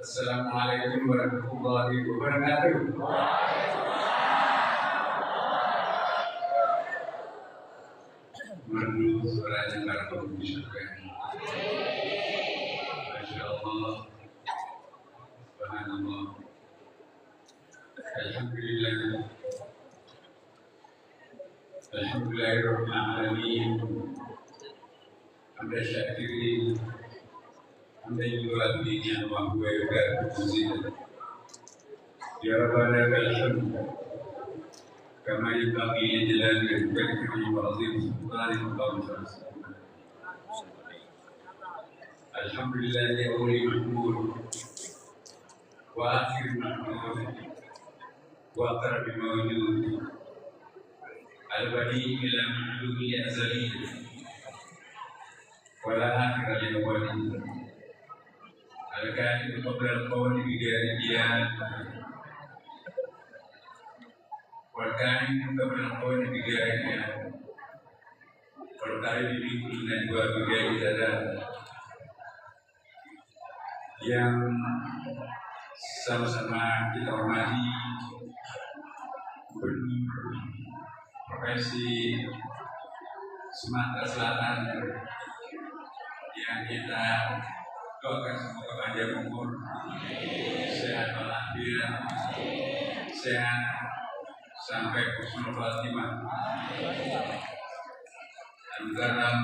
Assalamualaikum warahmatullahi wabarakatuh. Merdu suaranya para penghuni surga. Masya Allah, subhanallah, alhamdulillah, alhamdulillahirabbil alamin. Hamdan syakirin, hamdan yuwaffi ni'amahu wa yukafi mazidah. Ya Rabbana lakal hamd kama yanbaghi li jalali wajhika wa 'azimi sultanika wa bihamdika. Alhamdulillah ya awwali mahmud wa akhir mahmud wa aqrab mawjud al-badi ila mahmud ya azali wa la akhir li awwali al-kalim qabla al-qawli bi ghairi والكائن قبل القول بغيرها والقائل بالنجوى بغير دلالة yang sama-sama kita hormati Gubernur Provinsi Sumatera Selatan yang kita doakan semoga panjang umur, sehat walafiat, sehat sampai husnul khatimah. Dalam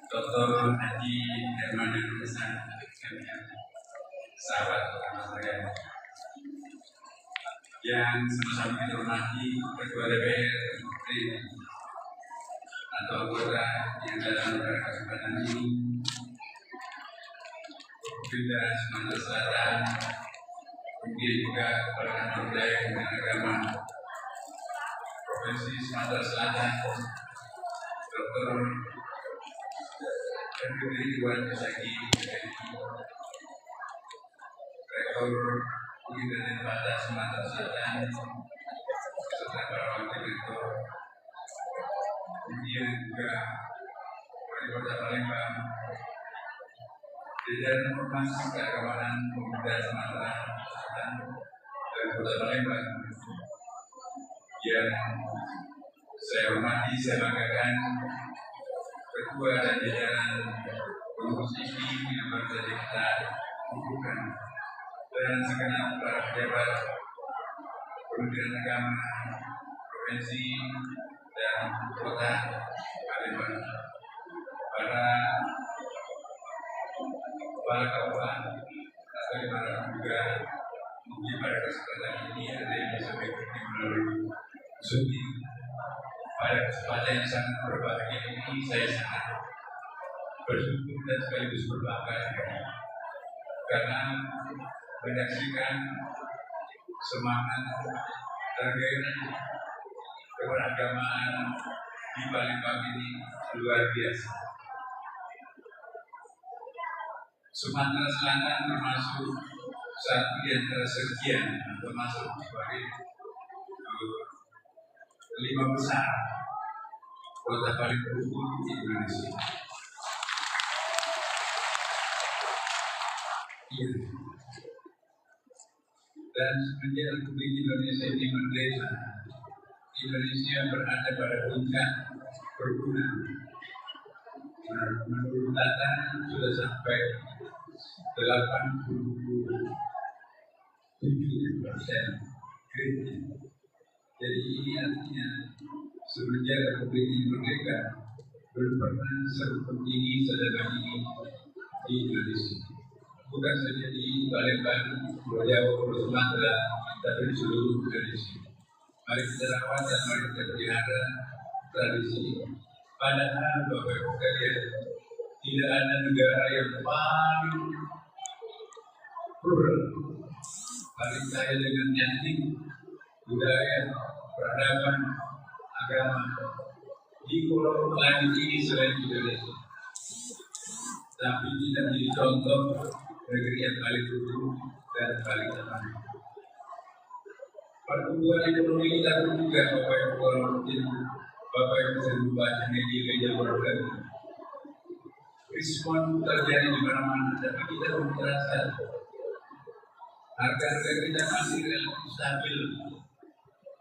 Dr. Haji Herman Hasan, sahabat saya yang sama-sama kita hormati Ketua DPR atau anggota yang dalam kesempatan ini Bunda Sumatera Selatan, kemudian juga kepala kantor budaya dan agama Provinsi Sumatera Selatan, Dr. Henry Iwan Sagi, Rektor Universitas Negara Sumatera Selatan, serta para wakil rektor, kemudian juga Wali Kota Palembang, jajaran Ormas Keagamaan Pemuda Sumatera Selatan dan Kota Palembang yang saya hormati, saya banggakan ketua dan jajaran pengurus IPI yang baru saja kita kukuhkan dan segenap para pejabat Kementerian Agama Provinsi dan Kota Palembang, para kepala kabupaten atau dimana juga mungkin pada kesempatan ini ada yang bisa mengikuti melalui Zoom. Pada kesempatan yang sangat berbahagia ini saya sangat bersyukur dan sekaligus berbangga karena menyaksikan semangat dan gairah keberagamaan di Palembang ini luar biasa. Sumatera Selatan termasuk satu di antara sekian termasuk sebagai 5 besar kota paling beruntung di Indonesia. Ya. Dan semenjak Republik Indonesia ini merdeka, Indonesia berada pada puncak perkebunan. Menurut data sudah sampai 87% kredit. Jadi ini artinya semenjak Republik ini merdeka belum pernah seberapa tinggi sedangkan ini di Indonesia. Bukan saja di Palembang, Pulau Jawa, Pulau Sumatera, tapi di seluruh Indonesia. Mari kita rawat dan mari kita pelihara tradisi. Padahal Bapak Ibu sekalian, tidak ada negara yang paling plural, paling kaya dengan etnik, budaya, peradaban, agama di pulau langit ini selain Indonesia. Tapi tidak menjadi contoh negeri yang paling rukun dan paling aman. Pertumbuhan ekonomi kita pun juga Bapak Ibu kalau mungkin Bapak Ibu bisa membaca media berbagai respon terjadi di mana-mana, tapi kita belum terasa Harga-harga kita masih relatif stabil.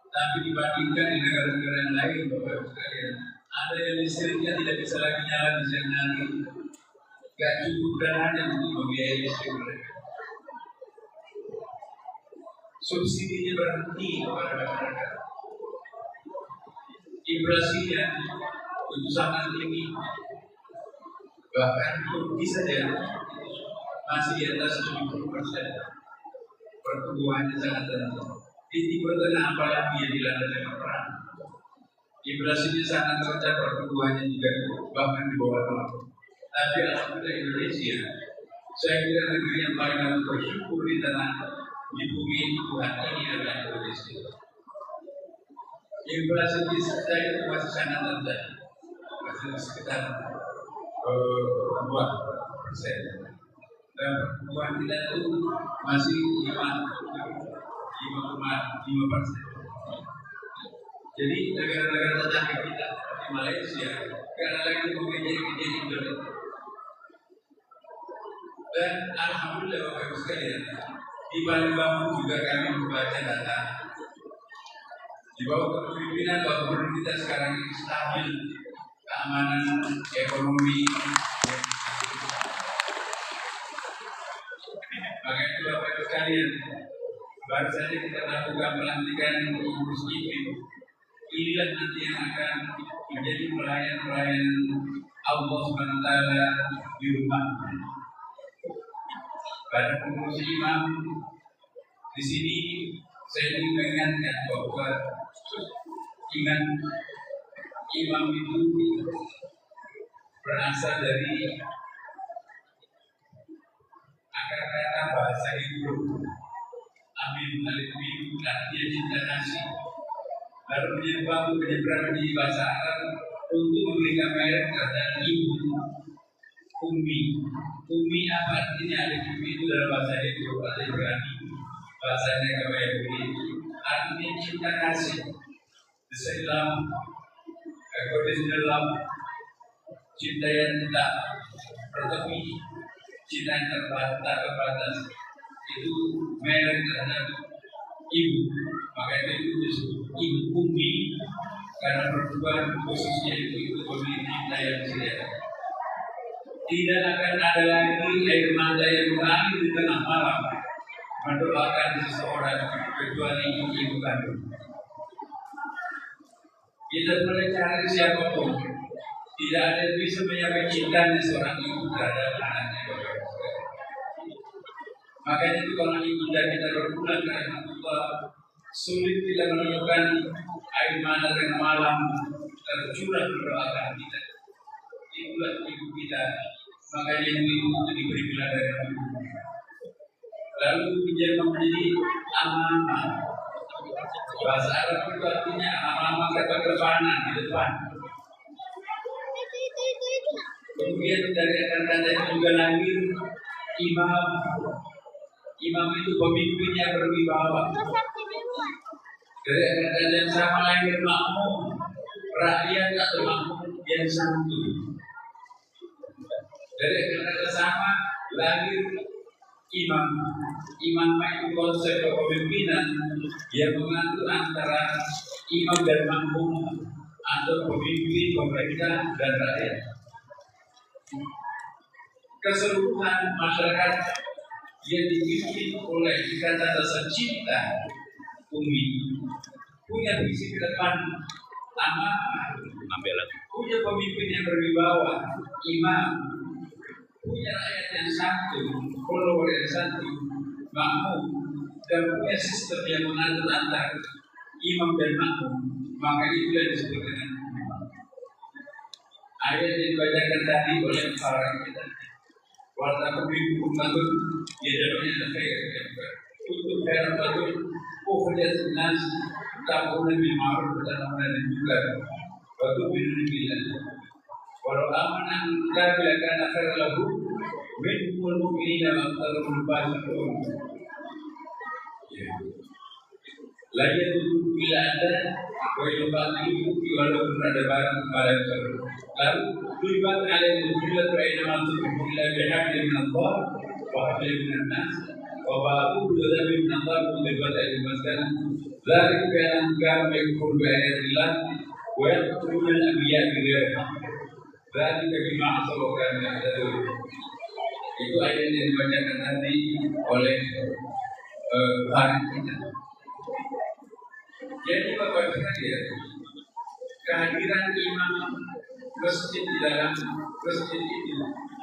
Tapi dibandingkan di negara-negara yang lain, Bapak Ibu sekalian, ada yang listriknya tidak bisa lagi nyala di siang hari, gak cukup dananya untuk membiayai listrik mereka. Subsidinya berhenti kepada masyarakat. Inflasinya itu sangat tinggi. Bahkan Turki saja masih di atas 70%. Pertumbuhannya sangat rendah. Di Timur Tengah apalagi yang dilanda dengan perang. Inflasinya sangat rendah, pertumbuhannya juga bahkan di bawah 0. Tapi alhamdulillah Indonesia, saya kira negeri yang paling harus bersyukur di tanah di bumi Tuhan ini adalah Indonesia. Inflasi di kita itu masih sangat rendah, masih sekitar 2%. Dan pertumbuhan kita itu masih 5,5%. Jadi negara-negara tetangga kita di Malaysia karena lagi mengejar-kejar Indonesia. Dan alhamdulillah Bapak Ibu sekalian, di Palembang juga kami membaca data di bawah kepemimpinan Bapak Gubernur kita sekarang ini stabil keamanan ekonomi. Maka itu Bapak Ibu sekalian, baru saja kita lakukan pelantikan pengurus IPIN. Inilah nanti yang akan menjadi pelayan-pelayan Allah SWT di rumah. Pada pengurus imam di sini saya ingin mengingatkan bahwa ingat imam itu berasal dari akar kata bahasa Hindu. Amin alif mim artinya cinta kasih. Lalu menyeberang di bahasa Arab untuk memberikan merek terhadap ibu, umi. Umi apa artinya? Alif mim itu dalam bahasa Hindu atau Ibrani. Bahasanya kayak begini. Artinya cinta kasih. Islam, conditional love, cinta yang tak bertepi, cinta yang tak terbatas. Itu merek terhadap ibu. Maka itu disebut ibu umi karena perempuan khususnya itu memiliki cinta yang sederhana. Tidak akan ada lagi air mata yang mengalir di tengah malam mendoakan seseorang kecuali ibu kandung. Kita boleh cari siapapun, tidak ada yang bisa menyampaikan cintanya seorang ibu terhadap anaknya. Makanya itu kalau ibunda kita berpulang ke Allah, sulit kita menemukan air mata tengah malam tercurah berdoakan kita. Itulah ibu kita. Makanya ibu itu diberi gelar dari ibu. Lalu menjadi amanah. Bahasa Arab itu artinya amanah kata kedepanan di depan. Kemudian dari kata-kata itu juga lahir imam. Imam itu pemimpin yang berwibawa. Dari kata-kata yang sama lahir makmum, rakyat atau makmum yang santun. Dari kata-kata sama lahir imam. Imam itu konsep kepemimpinan yang mengatur antara imam dan makmum atau pemimpin pemerintah dan rakyat. Keseluruhan masyarakat yang dipimpin oleh ikatan rasa cinta umi punya visi ke depan punya pemimpin yang berwibawa, imam punya rakyat yang santun, follower yang santun, makmum, dan punya sistem yang mengatur antara imam dan makmum. Maka itu yang disebut dengan imam. Ayat yang dibacakan tadi oleh para kita. Walaupun bingung bangun, dia jadinya terkait untuk heran bangun, kerja senas, tak boleh dimarahi dalam dan juga waktu bilang. Walau amanah kita bilakan akhir lagu, minul mukminin dalam terlalu banyak orang. Lagi itu bila ada kehidupan itu walaupun ada barang barang baru. Lalu tujuan kalian itu bila terima masuk bila berhak dengan Allah, wahai dengan nas, Bapak Ibu sudah menambah debat dari masalah dari penangkap mengkur bayarilah, yang kemudian dia juga dari kelima asal yang itu ayat yang dibacakan tadi oleh Hari kita. Jadi Bapak sekalian, kehadiran imam masjid di dalam masjid itu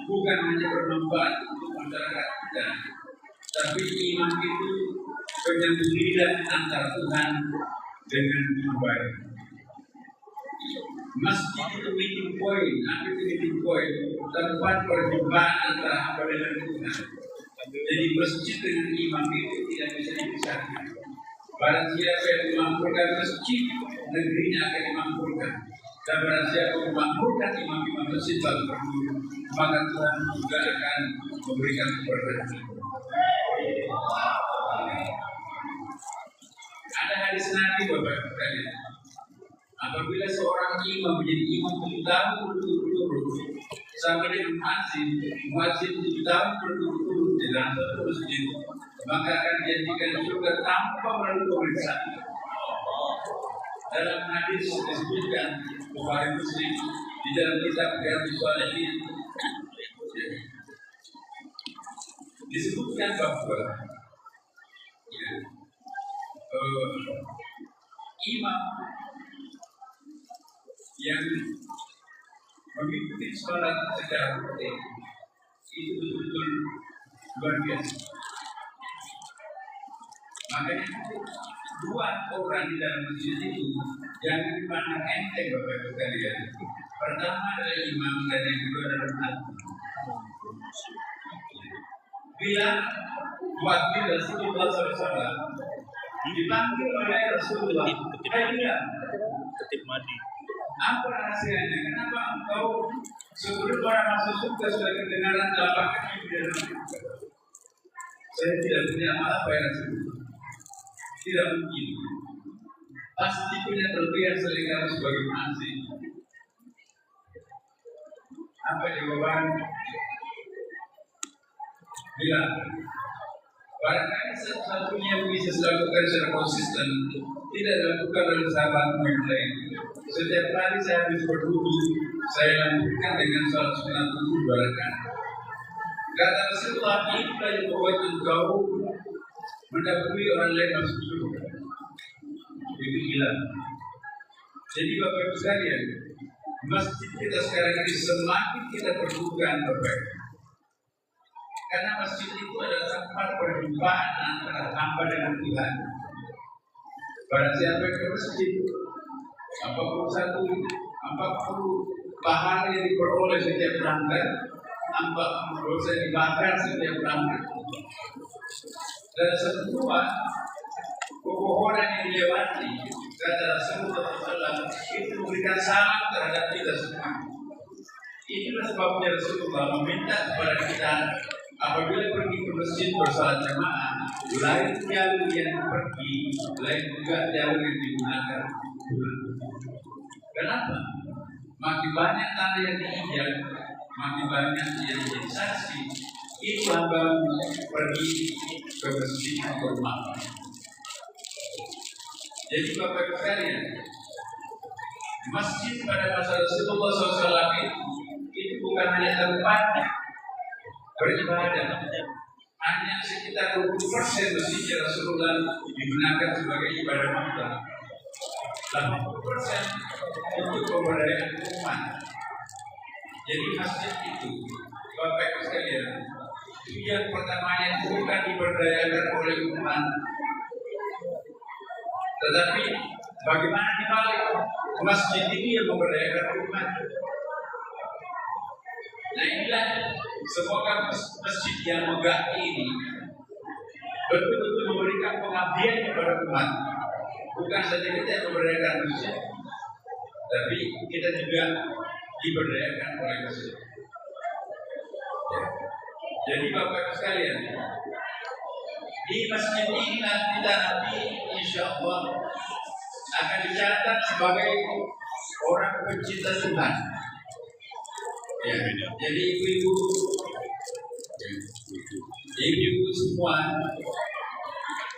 bukan hanya bermanfaat untuk masyarakat kita, tapi imam itu penyambungan antara Tuhan dengan hamba. Masjid itu meeting point, apa itu meeting point? Tempat perjumpaan antara hamba dengan Tuhan. Jadi masjid dengan imam itu tidak bisa dipisahkan. Barang siapa yang memakmurkan masjid, negerinya akan dimakmurkan. Dan barang siapa yang memakmurkan imam-imam masjid lalu berdua, maka Tuhan juga akan memberikan keberkatan. Ada hadis Nabi Bapak sekalian. Apabila seorang imam menjadi imam 7 tahun berturut-turut sampai dengan muadzin 7 tahun berturut-turut di dalam satu masjid, maka akan dijadikan surga tanpa melalui pemeriksaan. Dalam hadis disebutkan Bukhari Muslim di dalam kitab Riyadhus Shalihin disebutkan bahwa imam yang mengikuti sholat secara rutin itu betul-betul luar biasa. Makanya 2 orang di dalam masjid itu jangan dipandang enteng Bapak Ibu sekalian. Pertama adalah imam dan yang kedua adalah hati. Bila waktu Rasulullah SAW dipanggil oleh Rasulullah, ketip mati. Apa rahasianya? Kenapa engkau sebelum orang masuk surga sudah kedengaran telapak kaki di dalam surga? Saya tidak punya apa ya Rasulullah. Tidak mungkin. Pasti punya kelebihan selain kamu sebagai manusia. Apa jawaban? Bila barangkali satu-satunya yang bisa dilakukan secara konsisten tidak dilakukan oleh sahabatmu yang lain. Setiap kali saya habis berwudu, saya lanjutkan dengan salat sunat wudu barangkali. Kata Rasulullah, inilah yang membuat engkau mendahului orang lain masuk surga. Itu gila. Jadi Bapak Ibu sekalian, masjid kita sekarang ini semakin kita perlukan Bapak. Karena masjid itu adalah tempat perjumpaan antara hamba dengan Tuhan. Barang siapa yang ke masjid, apapun pahala yang diperoleh setiap berangkat, apapun dosa yang dibakar setiap berangkat. Dan semua pepohonan yang dilewati, kata Rasulullah SAW, itu memberikan salam terhadap kita semua. Inilah sebabnya Rasulullah meminta kepada kita apabila pergi ke masjid bersalat jamaah, lain jalur yang pergi, lain juga jalur yang digunakan. Kenapa? Makin banyak tanda yang diinjak, makin banyak yang jadi saksi. Itu hamba pergi ke masjid atau rumah. Jadi Bapak Ibu sekalian, masjid pada masa Rasulullah SAW itu bukan hanya tempat beribadah, hanya sekitar 20% masjid Rasulullah digunakan sebagai ibadah makhluk. 80% untuk pemberdayaan umat. Jadi masjid itu, Bapak Ibu sekalian, yang pertamanya bukan diberdayakan oleh umat, tetapi bagaimana dibalik masjid ini yang memberdayakan umat. Nah inilah semoga masjid yang megah ini betul-betul memberikan pengabdian kepada umat. Bukan saja kita yang memberdayakan masjid, tapi kita juga diberdayakan oleh masjid. Jadi Bapak Ibu sekalian, di masjid ini nanti insya Allah akan dicatat sebagai orang pencinta Tuhan. Ya, jadi ibu-ibu Ibu-ibu semua,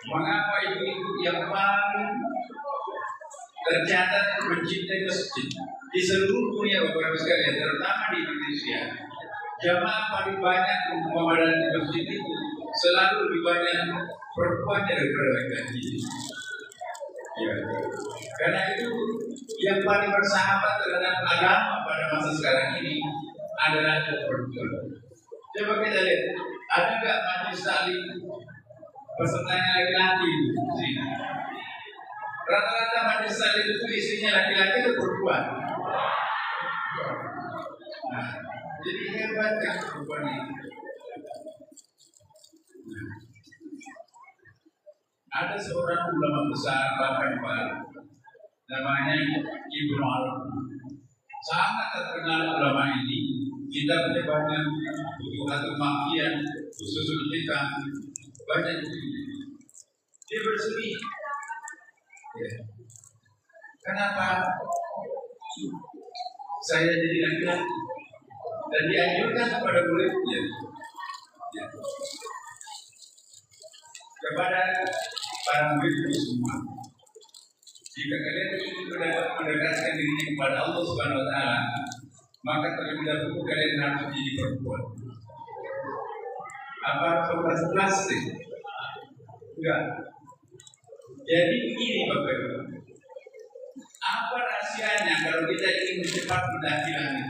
mengapa ibu-ibu yang paling tercatat mencintai masjid di seluruh dunia Bapak Ibu sekalian, terutama di Indonesia, jamaah paling banyak memadati masjid itu selalu lebih banyak perempuan daripada laki-laki. Ya. Karena itu yang paling bersahabat terhadap agama pada masa sekarang ini adalah perempuan. Coba kita lihat, ada nggak majelis taklim pesertanya laki-laki di sini? Rata-rata majelis taklim itu isinya laki-laki atau perempuan. Nah, jadi hebat kan perempuan ini. Ada seorang ulama besar bahkan namanya Ibnu Arabi. Sangat terkenal ulama ini. Kita punya banyak buku makian, khusus kita banyak buku. Dia bersedih. Ya. Kenapa saya jadi laki-laki? Dan dianjurkan kepada muridnya, ya, kepada para murid semua. Jika kalian ingin mendekatkan diri kepada Allah Subhanahu Wa Taala, maka terlebih dahulu kalian harus menjadi perempuan. Apa harus plastik? Enggak. Jadi begini Bapak Ibu. Apa rahasianya kalau kita ingin cepat mendaki langit?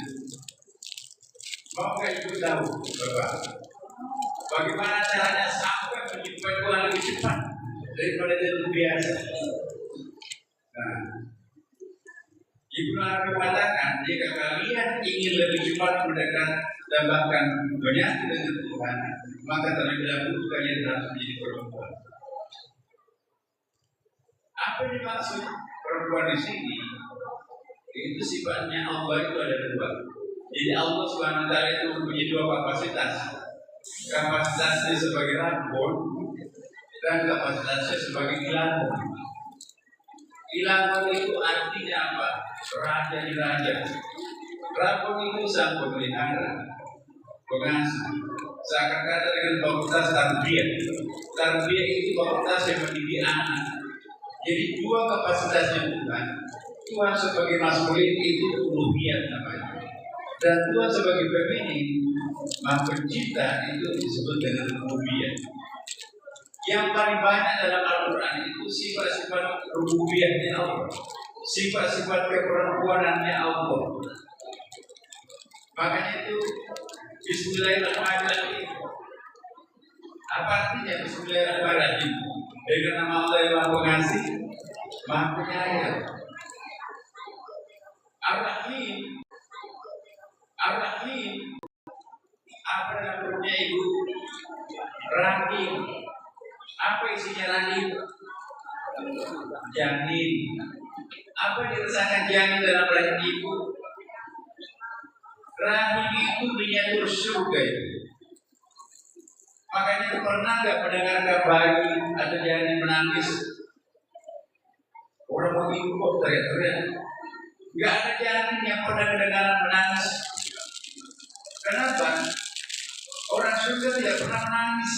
Maukah Ibu tahu, Bapak? Bagaimana caranya sampai menjadi perempuan lebih cepat daripada jalur biasa? Nah, Ibnu Arabi mengatakan, jika kalian ingin lebih cepat mendekat dan bahkan menyatu dengan Tuhan, maka terlebih dahulu kalian harus menjadi perempuan. Apa yang dimaksud perempuan di sini? Itu sifatnya Allah itu ada dua. Jadi Allah Subhanahu Wa Taala itu mempunyai dua kapasitas. Kapasitasnya sebagai Rabbun dan kapasitasnya sebagai Ilahun. Ilahun itu artinya apa? Raja di raja. Rabbun itu sang pemelihara, pengasuh. Seakan kata dengan fakultas tarbiyah. Tarbiyah itu fakultas yang mendidik anak. Jadi dua kapasitasnya Tuhan. Tuhan sebagai maskulin itu uluhiyah namanya. Dan Tuhan sebagai feminin, Maha Pencipta itu disebut dengan rububiyah. Yang paling banyak dalam Al-Quran itu sifat-sifat rububiyahnya Allah, sifat-sifat keperempuanannya Allah. Makanya itu Bismillahirrahmanirrahim. Apa artinya Bismillahirrahmanirrahim? Dengan nama Allah yang Maha Pengasih, Maha Penyayang. Ar-Rahim. Ar-Rahim. Apa yang punya Ibu? Rahim. Apa isinya rahim? Janin. Apa yang dirasakan janin dalam rahim ibu? Rahim itu miniatur surga itu. Makanya pernah nggak mendengarkan bayi atau janin menangis? Orang mau ibu kok teriak-teriak? Nggak ada janin yang pernah kedengaran menangis. Kenapa? Orang surga tidak pernah menangis.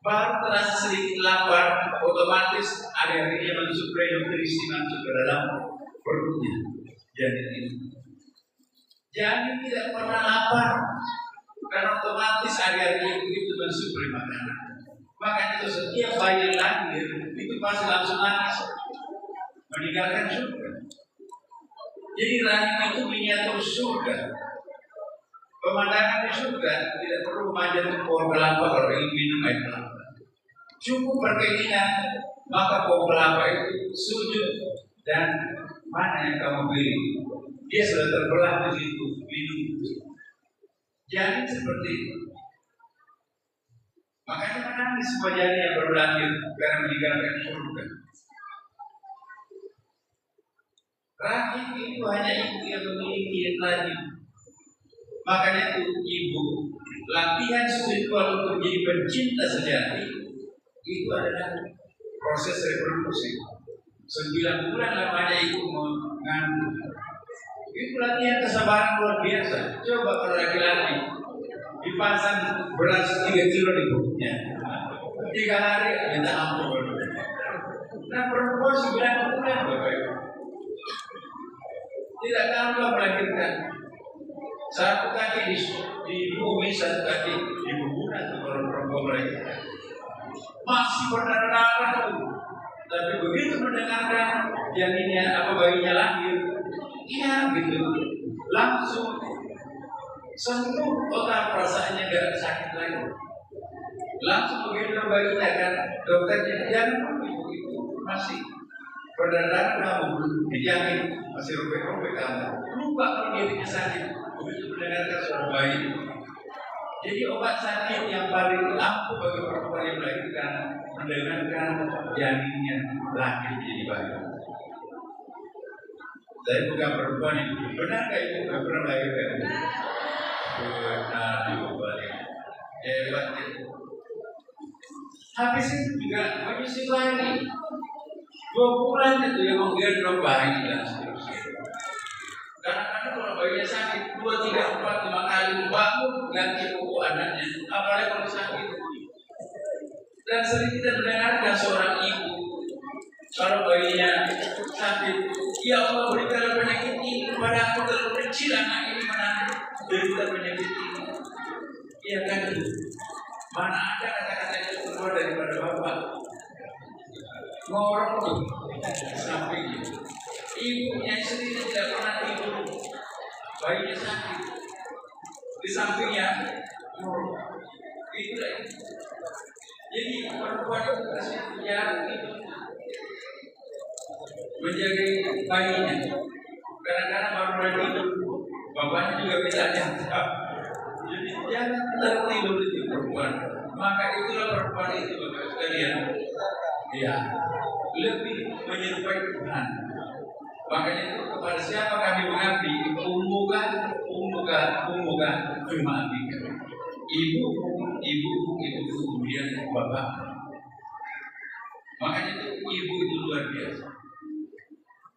Baru terasa sedikit lapar, otomatis air-airnya mensuplai nutrisi masuk ke dalam perutnya janin ini. Janin tidak pernah lapar karena otomatis air-airnya itu mensuplai makanan. Makanya itu setiap bayi yang lahir itu pasti langsung nangis meninggalkan surga. Jadi rahim itu miniatur surga. Pemandangan di surga tidak perlu memanjat ke pohon kelapa kalau ingin minum air kelapa. Cukup berkeinginan, maka pohon kelapa itu sujud dan mana yang kamu pilih? Dia sudah terbelah di situ, minum. Janin seperti itu. Makanya menangis semua janin yang baru lahir karena meninggalkan surga. Rahim itu hanya ibu yang memiliki rahim. Makanya itu ibu latihan spiritual untuk menjadi pencinta sejati itu adalah proses reproduksi. 9 bulan lamanya ibu mengandung. Itu latihan kesabaran luar biasa. Coba kalau laki-laki dipasang beras 3 kilo di perutnya. 3 hari minta ampun. Nah perempuan 9 bulan Bapak Ibu. Tidak tahu melahirkan. Satu kaki di bumi, satu kaki di kuburan kalau perempuan melahirkan. Masih berdarah-darah tuh. Tapi begitu mendengarkan janinnya bayinya lahir, ya gitu, langsung sembuh total, perasaannya gak sakit lagi. Langsung begitu bayinya kan, dokternya jangan itu masih berdarah kamu, dijamin masih robek-robek kamu. Lupa kalau dirinya sakit. Begitu mendengarkan suara bayi. Jadi obat sakit yang paling ampuh bagi perempuan yang melahirkan mendengarkan janinnya lahir jadi bayi. Saya bukan perempuan itu. Benarkah itu gak pernah melahirkan? Benar diobati. Hebat itu. Habis itu juga menyusul lagi. 2 bulan itu yang menggendong bayi dan seterusnya. Kadang-kadang kalau bayinya sakit 2, 3, 4, 5 kali bangun ganti buku anaknya, apalagi kalau sakit. Dan sering kita mendengarkan seorang ibu kalau bayinya sakit, ya Allah berikan penyakit ini kepada aku terlalu kecil, anak ini mana derita penyakit ini. Iya kan itu. Mana ada kata-kata itu keluar daripada bapak. Ngorok tuh samping itu. Ibunya sendiri tidak pernah tidur, bayinya sakit, di sampingnya ngorok. Itulah itu. Jadi perempuan itu kasih jarak itu menjaga bayinya. Kadang-kadang baru mulai tidur, bapaknya juga bisa jatuh. Jadi jangan tertidur itu perempuan. Maka itulah perempuan itu Bapak sekalian. Ya, lebih menyerupai Tuhan. Makanya itu kepada siapa kami mengabdi, umukan cuma abdikan. Ibu, kemudian bapak. Makanya itu ibu itu luar biasa.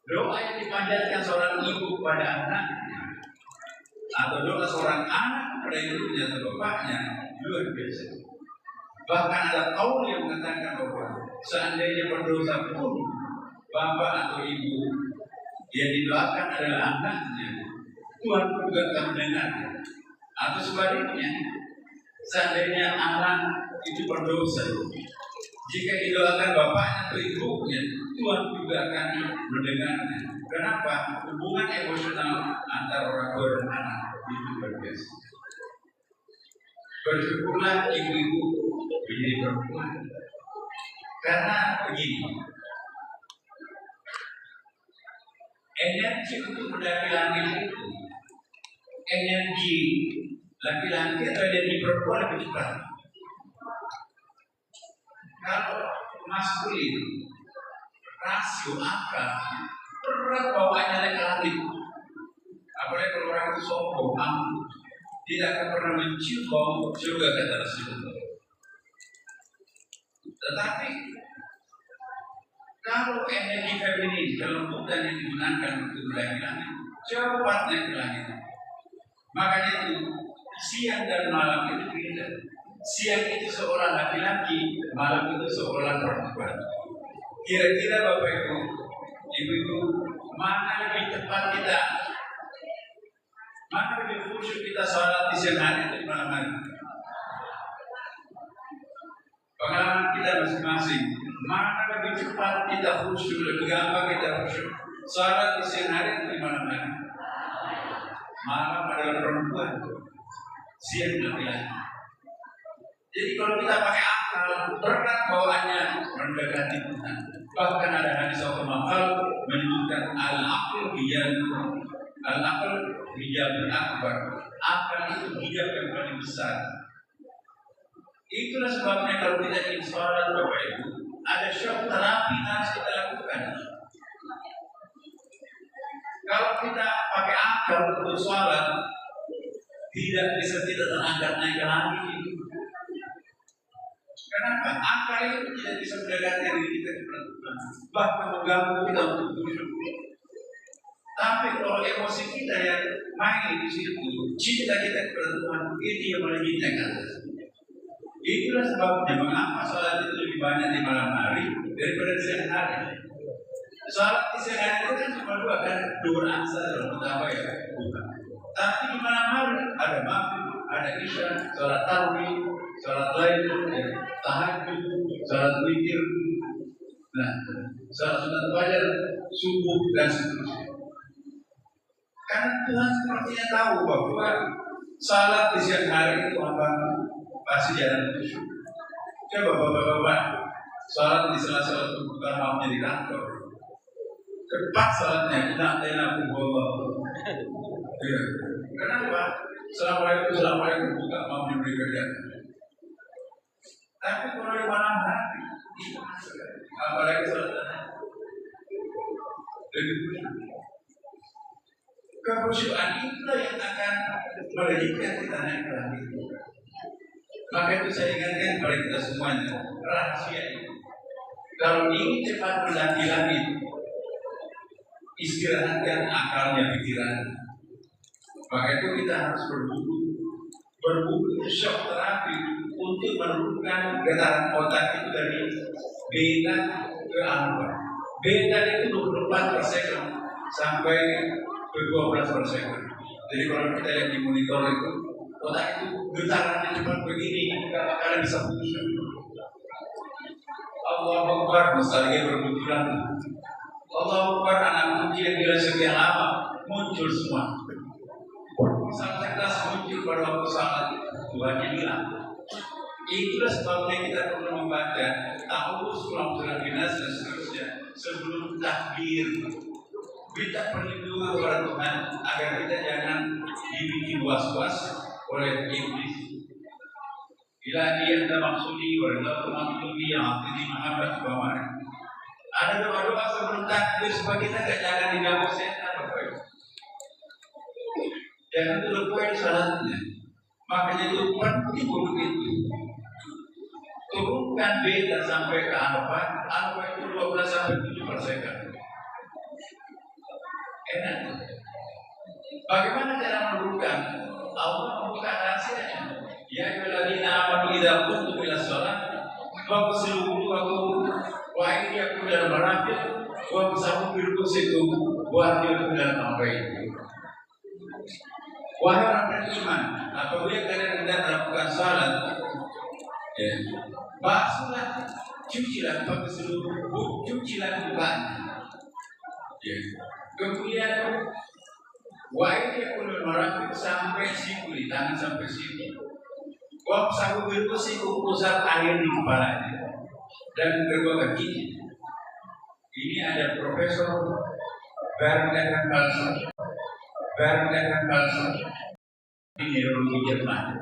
Doa yang dipanjatkan seorang ibu kepada anak, atau doa seorang anak kepada ibunya atau bapaknya luar biasa. Bahkan ada kaum yang mengatakan bahwa seandainya berdosa pun bapak atau ibu yang didoakan adalah anaknya, Tuhan juga akan mendengarkan. Atau sebaliknya, seandainya anak itu berdosa, jika didoakan bapaknya atau ibunya, Tuhan juga akan mendengarnya. Kenapa? Hubungan emosional antara orang tua dan anak itu berbiasa. Bersyukurlah ibu-ibu menjadi perempuan. Karena begini, energi untuk mendaki langit itu, energi laki-laki atau energi perempuan lebih cepat. Kalau maskulin, rasio angka berat bawaannya naik ke langit. Apalagi kalau orang itu sombong, angkuh, tidak akan pernah mencium bau surga kata Rasulullah. Tetapi kalau energi feminin, kelembutan yang digunakan untuk mendaki langit, cepat naik ke langit. Makanya itu siang dan malam itu beda. Siang itu seorang laki-laki, malam itu seorang perempuan. Kira-kira Bapak Ibu, Ibu-ibu, mana lebih tepat kita? Mana lebih khusyuk kita sholat di siang hari atau di malam hari? Pengalaman kita masing-masing. Mana lebih cepat kita khusyuk, lebih gampang kita khusyuk? Sholat di siang hari atau di malam hari? Malam adalah perempuan, siang laki-laki. Jadi kalau kita pakai akal, berat bawaannya mendekati Tuhan. Bahkan ada hadis al-Mahal menyebutkan al-aql hijab akbar. Akal itu hijab yang paling besar. Itulah sebabnya kalau kita ingin sholat Bapak Ibu, ada shock terapi harus kita lakukan. Kalau kita pakai akal untuk sholat, tidak bisa tidak terangkat naik ke langit itu. Kenapa? Akal itu tidak bisa mendekati diri kita kepada Tuhan, bahkan mengganggu kita untuk khusyuk. Tapi kalau emosi kita yang main di situ, cinta kita kepada Tuhan itu yang menyintai atas. Itulah sebabnya mengapa sholat itu lebih banyak di malam hari daripada di siang hari. Sholat di siang hari itu kan cuma dua kan, dua rakaat saja pertama ya, bukan. Tapi di malam hari ada maghrib, ada isya, sholat tarawih, sholat lain, tahajud, sholat witir, nah, sholat sunat fajar, subuh dan seterusnya. Karena Tuhan sepertinya tahu bahwa salat di siang hari itu apa pasti jalan khusyuk. Coba bapak-bapak salat di sela-sela bukan malamnya di kantor. Cepat salatnya kita enak Allah. Ya. Kenapa? Assalamualaikum bukan malamnya bekerja. Tapi kalau di malam hari, apalagi salat lebih khusyuk. Kekhusyukan itulah yang akan melejitkan kita naik ke langit. Maka itu saya ingatkan kepada kita semuanya, rahasia itu. Kalau ingin cepat mendaki langit, istirahatkan akalnya pikiran. Maka itu kita harus berburu. Berburu itu shock terapi untuk menurunkan getaran otak itu dari beta ke alfa. Beta itu 24 per second sampai ke 12 per second. Jadi kalau kita lihat di monitor itu, otak itu getarannya cepat begini, kalian bisa khusyuk. Allahu Akbar, misalnya bermunculan. Allahu Akbar, anak kecil yang bila sekian lama muncul semua. Sampai kelas muncul pada waktu salat, Tuhannya hilang. Itulah sebabnya kita perlu membaca Ta'awuz, Surah Binas dan seterusnya sebelum takbir. Minta perlindungan kepada Tuhan agar kita jangan dibikin was-was oleh iblis. Ilahi anta maksudi wa ridha maksudi yang artinya mahabbah subhanahu. Ada doa-doa sebelum takbir supaya kita jangan diganggu setan. Jangan terlupain salatnya. Makanya itu penting untuk itu. Turunkan beta sampai ke alfa. Alfa itu 12 sampai 7%. Enak. Bagaimana cara menurunkan? Allah membuka rahasianya. Ya ayyuhalladzina amanu idza qumtum ila shalah faghsilu wujuhakum wa aydiyakum ila al-marafiq wamsahu bi ru'usikum wa arjulakum ila al-ka'bayn. Wahai orang beriman, apabila kalian hendak melakukan salat, ya, basuhlah, cucilah mukanya. Ya. Kemudian wa'idiyakul marafiq sampai siku, di tangan sampai siku. Wamsahu bi ru'usikum, usap air di kepalanya dan kedua kakinya. Ini ada Profesor Bernard Palsy di neurologi Jerman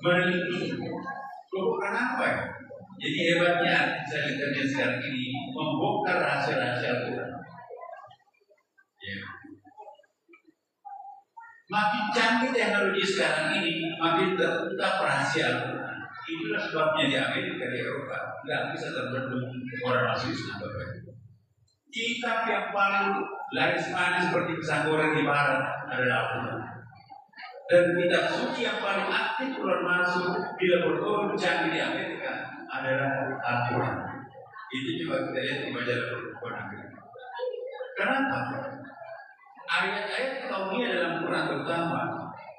meneliti kenapa ya? Jadi hebatnya saya lihatnya sekarang ini membongkar rahasia-rahasia Tuhan. Ya. Makin canggih teknologi sekarang ini, makin terungkap rahasia Tuhan. Itulah sebabnya di Amerika, di Eropa nggak bisa terbendung orang masuk Islam. Kitab yang paling laris manis seperti pisang goreng di barat adalah Al-Quran. Dan kitab suci yang paling aktif keluar masuk di laboratorium canggih di Amerika adalah Al-Quran. Itu juga kita lihat di majalah Al-Quran. Kenapa? Ayat-ayat kaumiyah dalam Quran terutama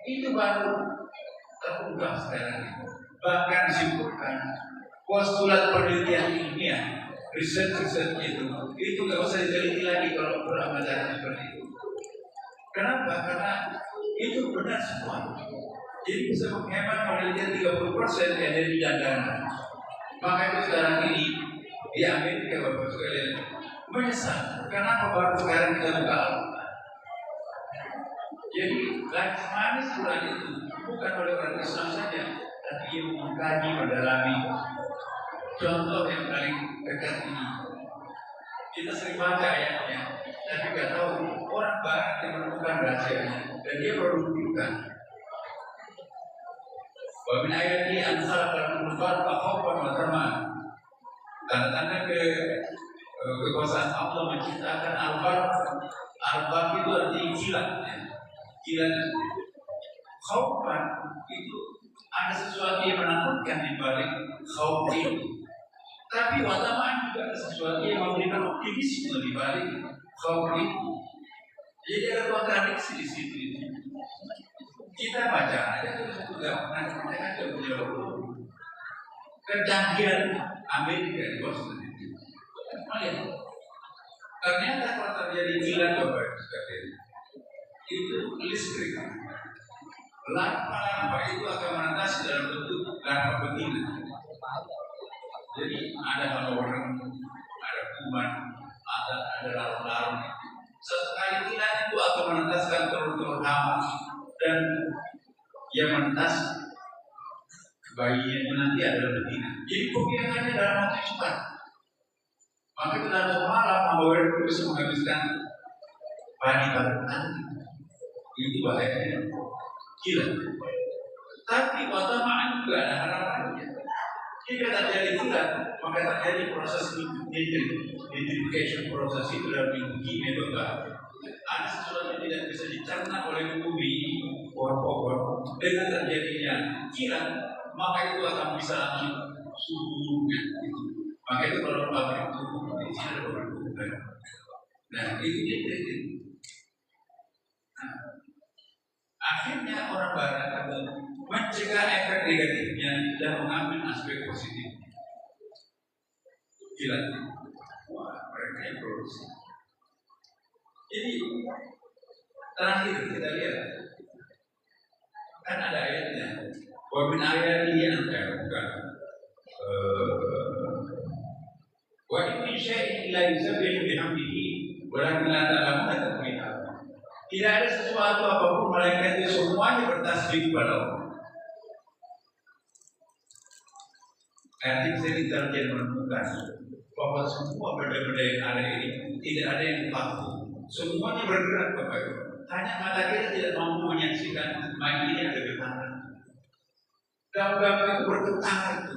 itu baru terungkap sekarang. Bahkan disebutkan postulat penelitian ilmiah, riset itu nggak usah diteliti lagi kalau Quran bacaan seperti itu. Kenapa? Karena itu benar semua. Jadi bisa menghemat penelitian 30% energi dan dana. Maka itu sekarang ini di Amerika Bapak sekalian menyesal. Kenapa baru sekarang kita buka Al-Quran? Jadi laris manis Quran itu bukan oleh orang Islam saja, tapi yang mengkaji, mendalami. Contoh yang paling dekat ini, kita sering baca ayatnya, tapi nggak tahu orang Barat yang menemukan rahasianya dan dia produktifkan. Wa min ayati an khalaqa al-barqa khawfan wa tama'an. Tanda-tanda kekuasaan Allah menciptakan al-barq. Al-barq itu artinya kilat, ya. Kilat. Khaufan itu ada sesuatu yang menakutkan di balik khauf itu. Tapi watamaan juga ada sesuatu yang memberikan optimisme di balik khauf itu. Jadi ada kontradiksi di situ. Kita baca aja terus juga kita kan tidak punya kecanggihan Amerika di Boston itu. Ternyata kalau terjadi kilat Bapak sekalian, itu listrik. Lampa itu akan menatasi dalam bentuk lampa betina. Jadi ada orang, ada kuman, ada larut-larut. Sekali kilat itu akan menetaskan telur-telur hama dan yang menetas bayinya itu nanti adalah betina. Jadi pembiakannya dalam waktu cepat. Maka itu dalam semalam Ambawer itu bisa menghabiskan padi pada petani. Itu bahayanya kilat. Tapi watamaan juga ada harapannya. Jika terjadi kilat, maka terjadi proses nitrification proses itu dalam kimia berbahaya. Ada sesuatu yang tidak bisa dicerna oleh bumi pohon-pohon. Dengan terjadinya kilat, maka itu akan bisa langsung suhunya. Maka itu kalau pabrik itu di sini ada pabrik. Nah itu nitrit. Akhirnya orang Barat mencegah efek negatifnya dan mengambil aspek positif. Kilat. Wah, mereka yang produksi. Jadi terakhir kita lihat kan ada ayatnya. Wa min ayatihi bukan. Wa in min syai'in la yusabbihu bihamdihi walakin la ta'lamuna tasbihahu. Tidak ada sesuatu apapun melainkan itu semuanya bertasbih kepada Allah. Artinya saya diterjemahkan menemukan bahwa semua benda-benda yang ada ini tidak ada yang kaku. Semuanya bergerak Bapak Ibu. Hanya mata kita tidak mampu menyaksikan main ini ada getaran. Gam-gam itu bergetar itu.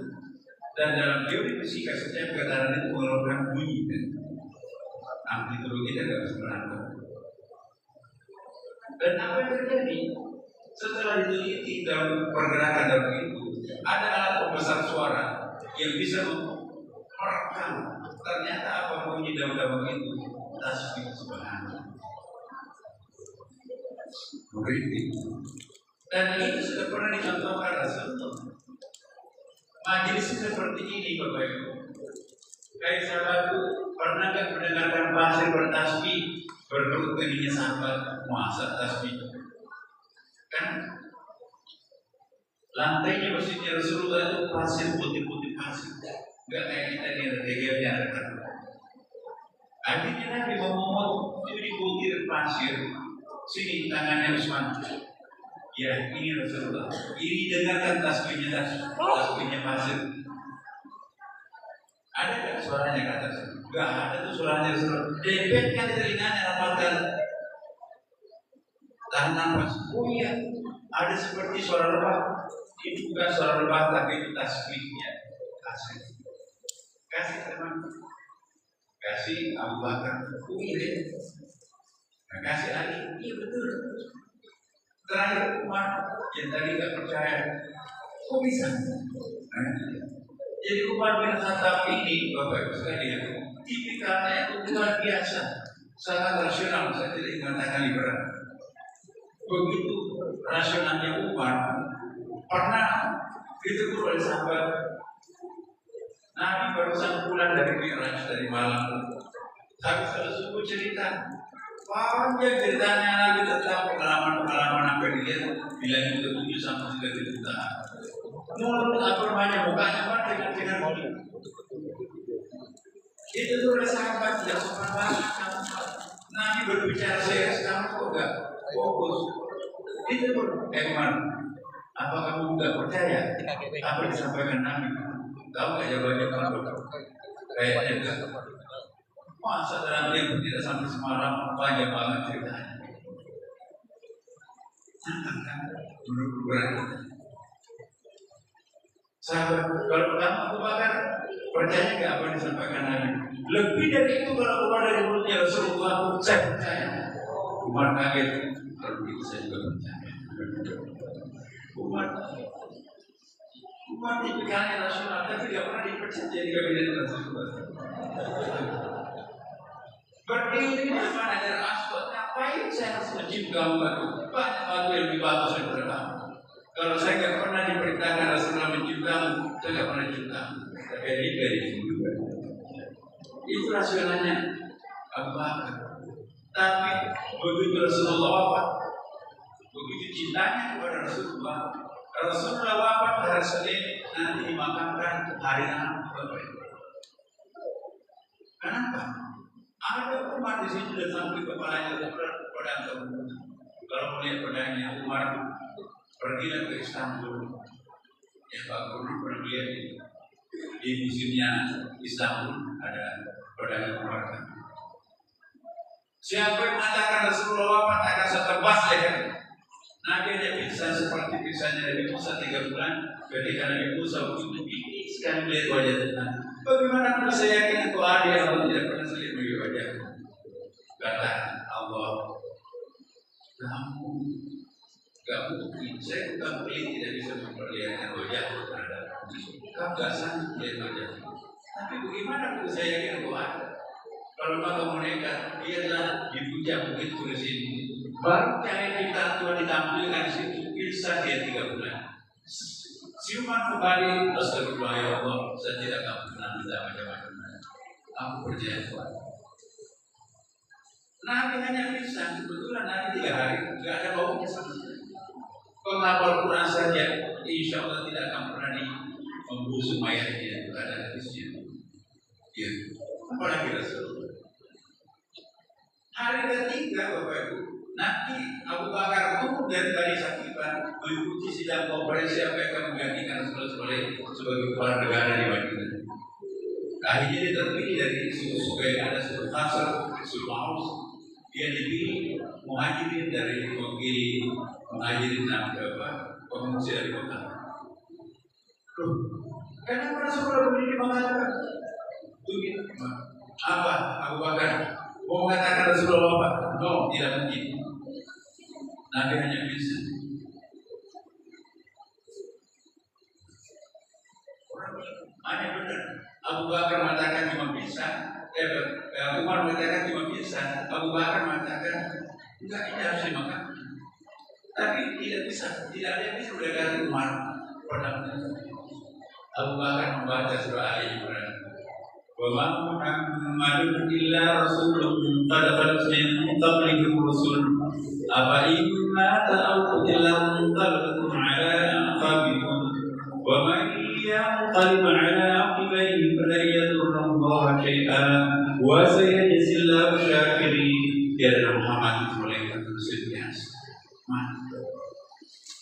Dan dalam teori fisika setiap getaran itu mengeluarkan bunyi. Amplitudo kita tidak bisa menangkap. Dan apa yang terjadi setelah diteliti dalam pergerakan dalam itu, ada alat pembesar suara yang bisa merekam ternyata apa bunyi dalam itu tasbih subhanallah. Merintih. Dan itu sudah pernah dicontohkan Rasulullah. Majelis seperti ini Bapak Ibu. Kayak sahabatku pernah nggak mendengarkan pasir bertasbih bertemu keningnya sahabat masa tasbih kan lantainya masjidnya Rasulullah itu pasir putih-putih pasir nggak kayak kita nih regelnya kan. Akhirnya Nabi memohon itu dibutir pasir sini tangannya Utsman ya ini Rasulullah ini dengarkan tasbihnya pasir. Ada nggak suaranya ke atas? Nggak ada tuh suaranya Rasulullah. Dempetkan di telinganya rapatkan. Tahan nafas. Oh iya, ada seperti suara lebah. Ini bukan suara lebah tapi itu tasbihnya. Kasih teman. Kasih Abu Bakar. Oh iya. Nah, kasih Ali. Iya betul. Terakhir Umar yang tadi nggak percaya. Kok bisa? Jadi Umar bin Khattab ini Bapak Ibu sekalian, tipikalnya itu luar biasa, sangat rasional. Saya tidak mengatakan liberal. Begitu rasionalnya Umar, pernah ditegur oleh sahabat. Nabi barusan pulang dari Mi'raj dari malam. Habis subuh cerita, panjang ceritanya Nabi tentang pengalaman-pengalaman apa yang dilihat bila itu 7 sampai 3 juta. Mulut apa namanya mukanya dengan mulut. Itu tuh sahabat yang sopan banget. Nabi berbicara serius, kamu kok enggak fokus? Itu pun Eman, apa kamu enggak percaya apa yang disampaikan Nabi? Kamu enggak jawabannya kamu? Kayaknya enggak. Masa dalam dia tidak sampai semalam banyak banget ceritanya. Kan menurut berani. Sahabat, kalau pertama Abu Bakar Percaya nggak apa yang disampaikan Nabi? Lebih dari itu kalau keluar dari mulutnya Rasulullah, saya percaya. Umar kaget, kalau begitu saya juga percaya. Umar dipegangi Rasulullah, tapi tidak pernah dipercaya jadi kabinet Rasulullah. Berdiri di depan Hajar Aswad, ngapain saya harus mencium kamu? Banyak batu yang lebih bagus daripada kamu. Kalau saya nggak pernah diperintahkan Rasulullah mencium kamu, saya nggak pernah cium kamu. Tapi ini dari sini juga. Itu rasionalnya Abu Bakar. Tapi begitu Rasulullah wafat, begitu cintanya kepada Rasulullah, Rasulullah wafat hari Senin, nanti dimakamkan hari Rabu. Kenapa? Ada umat di sini sudah sampai kepalanya pedang kamu. Kalau melihat pedangnya Umar pergilah ke Istanbul. Ya Pak Guru pernah lihat di museumnya Istanbul ada pedang Umar. Siapa yang mengatakan Rasulullah wafat akan setebas leher? Nabi hanya pingsan seperti pingsannya Nabi Musa 3 bulan ketika Nabi Musa begitu tinggi sekali melihat wajah Tuhan. Bagaimana aku bisa yakin itu ada yang Allah tidak pernah selihat melihat wajah? Kata Allah, kamu gak mungkin, saya bukan pelit tidak bisa memperlihatkan wajah terhadap kamu gak sanggup melihat wajah. Tapi bagaimana aku bisa yakin itu ada? Kalau kamu mereka, biarlah dipuja bukit tulis ini. Baru cahaya kita Tuhan ditampilkan di situ, bisa dia 3 bulan. Siuman kembali, astagfirullah ya Allah, saya tidak akan pernah minta macam-macam. Aku percaya Tuhan. Nabi hanya bisa, kebetulan Nabi 3 hari, tidak ada baunya sama sekali. Penghafal Quran saja, insya Allah tidak akan pernah membusuk mayatnya, tidak ada hadisnya. Ya, apalagi Rasulullah. Hari ketiga Bapak Ibu, nanti Abu Bakar turun dari Bani Sakifah mengikuti sidang konferensi apa yang akan menggantikan sebagai kepala negara di Madinah. Akhirnya dia terpilih dari suku yang ada suku Khazraj, suku Aus. Dia dipilih muhajirin dari mewakili muhajirin pengungsi dari kota. Kenapa Rasulullah berdiri mengatakan? Apa Abu Bakar? Mau mengatakan Rasulullah apa? No, tidak mungkin. Nabi hanya bisa. Hanya benar. Abu Bakar mengatakan cuma bisa. Umar mengatakan cuma bisa. Abu Bakar mengatakan enggak, ini harus dimakan. Tapi tidak bisa. Tidak ada yang bisa mendekati Umar. Abu Bakar membaca surah Al-Imran. وَمَا مُحَمَّدٌ إِلَّا رَسُولٌ قَدْ خَلَتْ مِن قَبْلِهِ الرُّسُلُ أَفَإِن مَّاتَ أَوْ قُتِلَ انقَلَبْتُمْ عَلَىٰ أَعْقَابِكُمْ وَمَن يَنقَلِبْ عَلَىٰ عَقِبَيْهِ فَلَن يَضُرَّ اللَّهَ شَيْئًا وَسَيَجْزِي اللَّهُ الشَّاكِرِينَ. Dia adalah Muhammad malaikat Rasul biasa.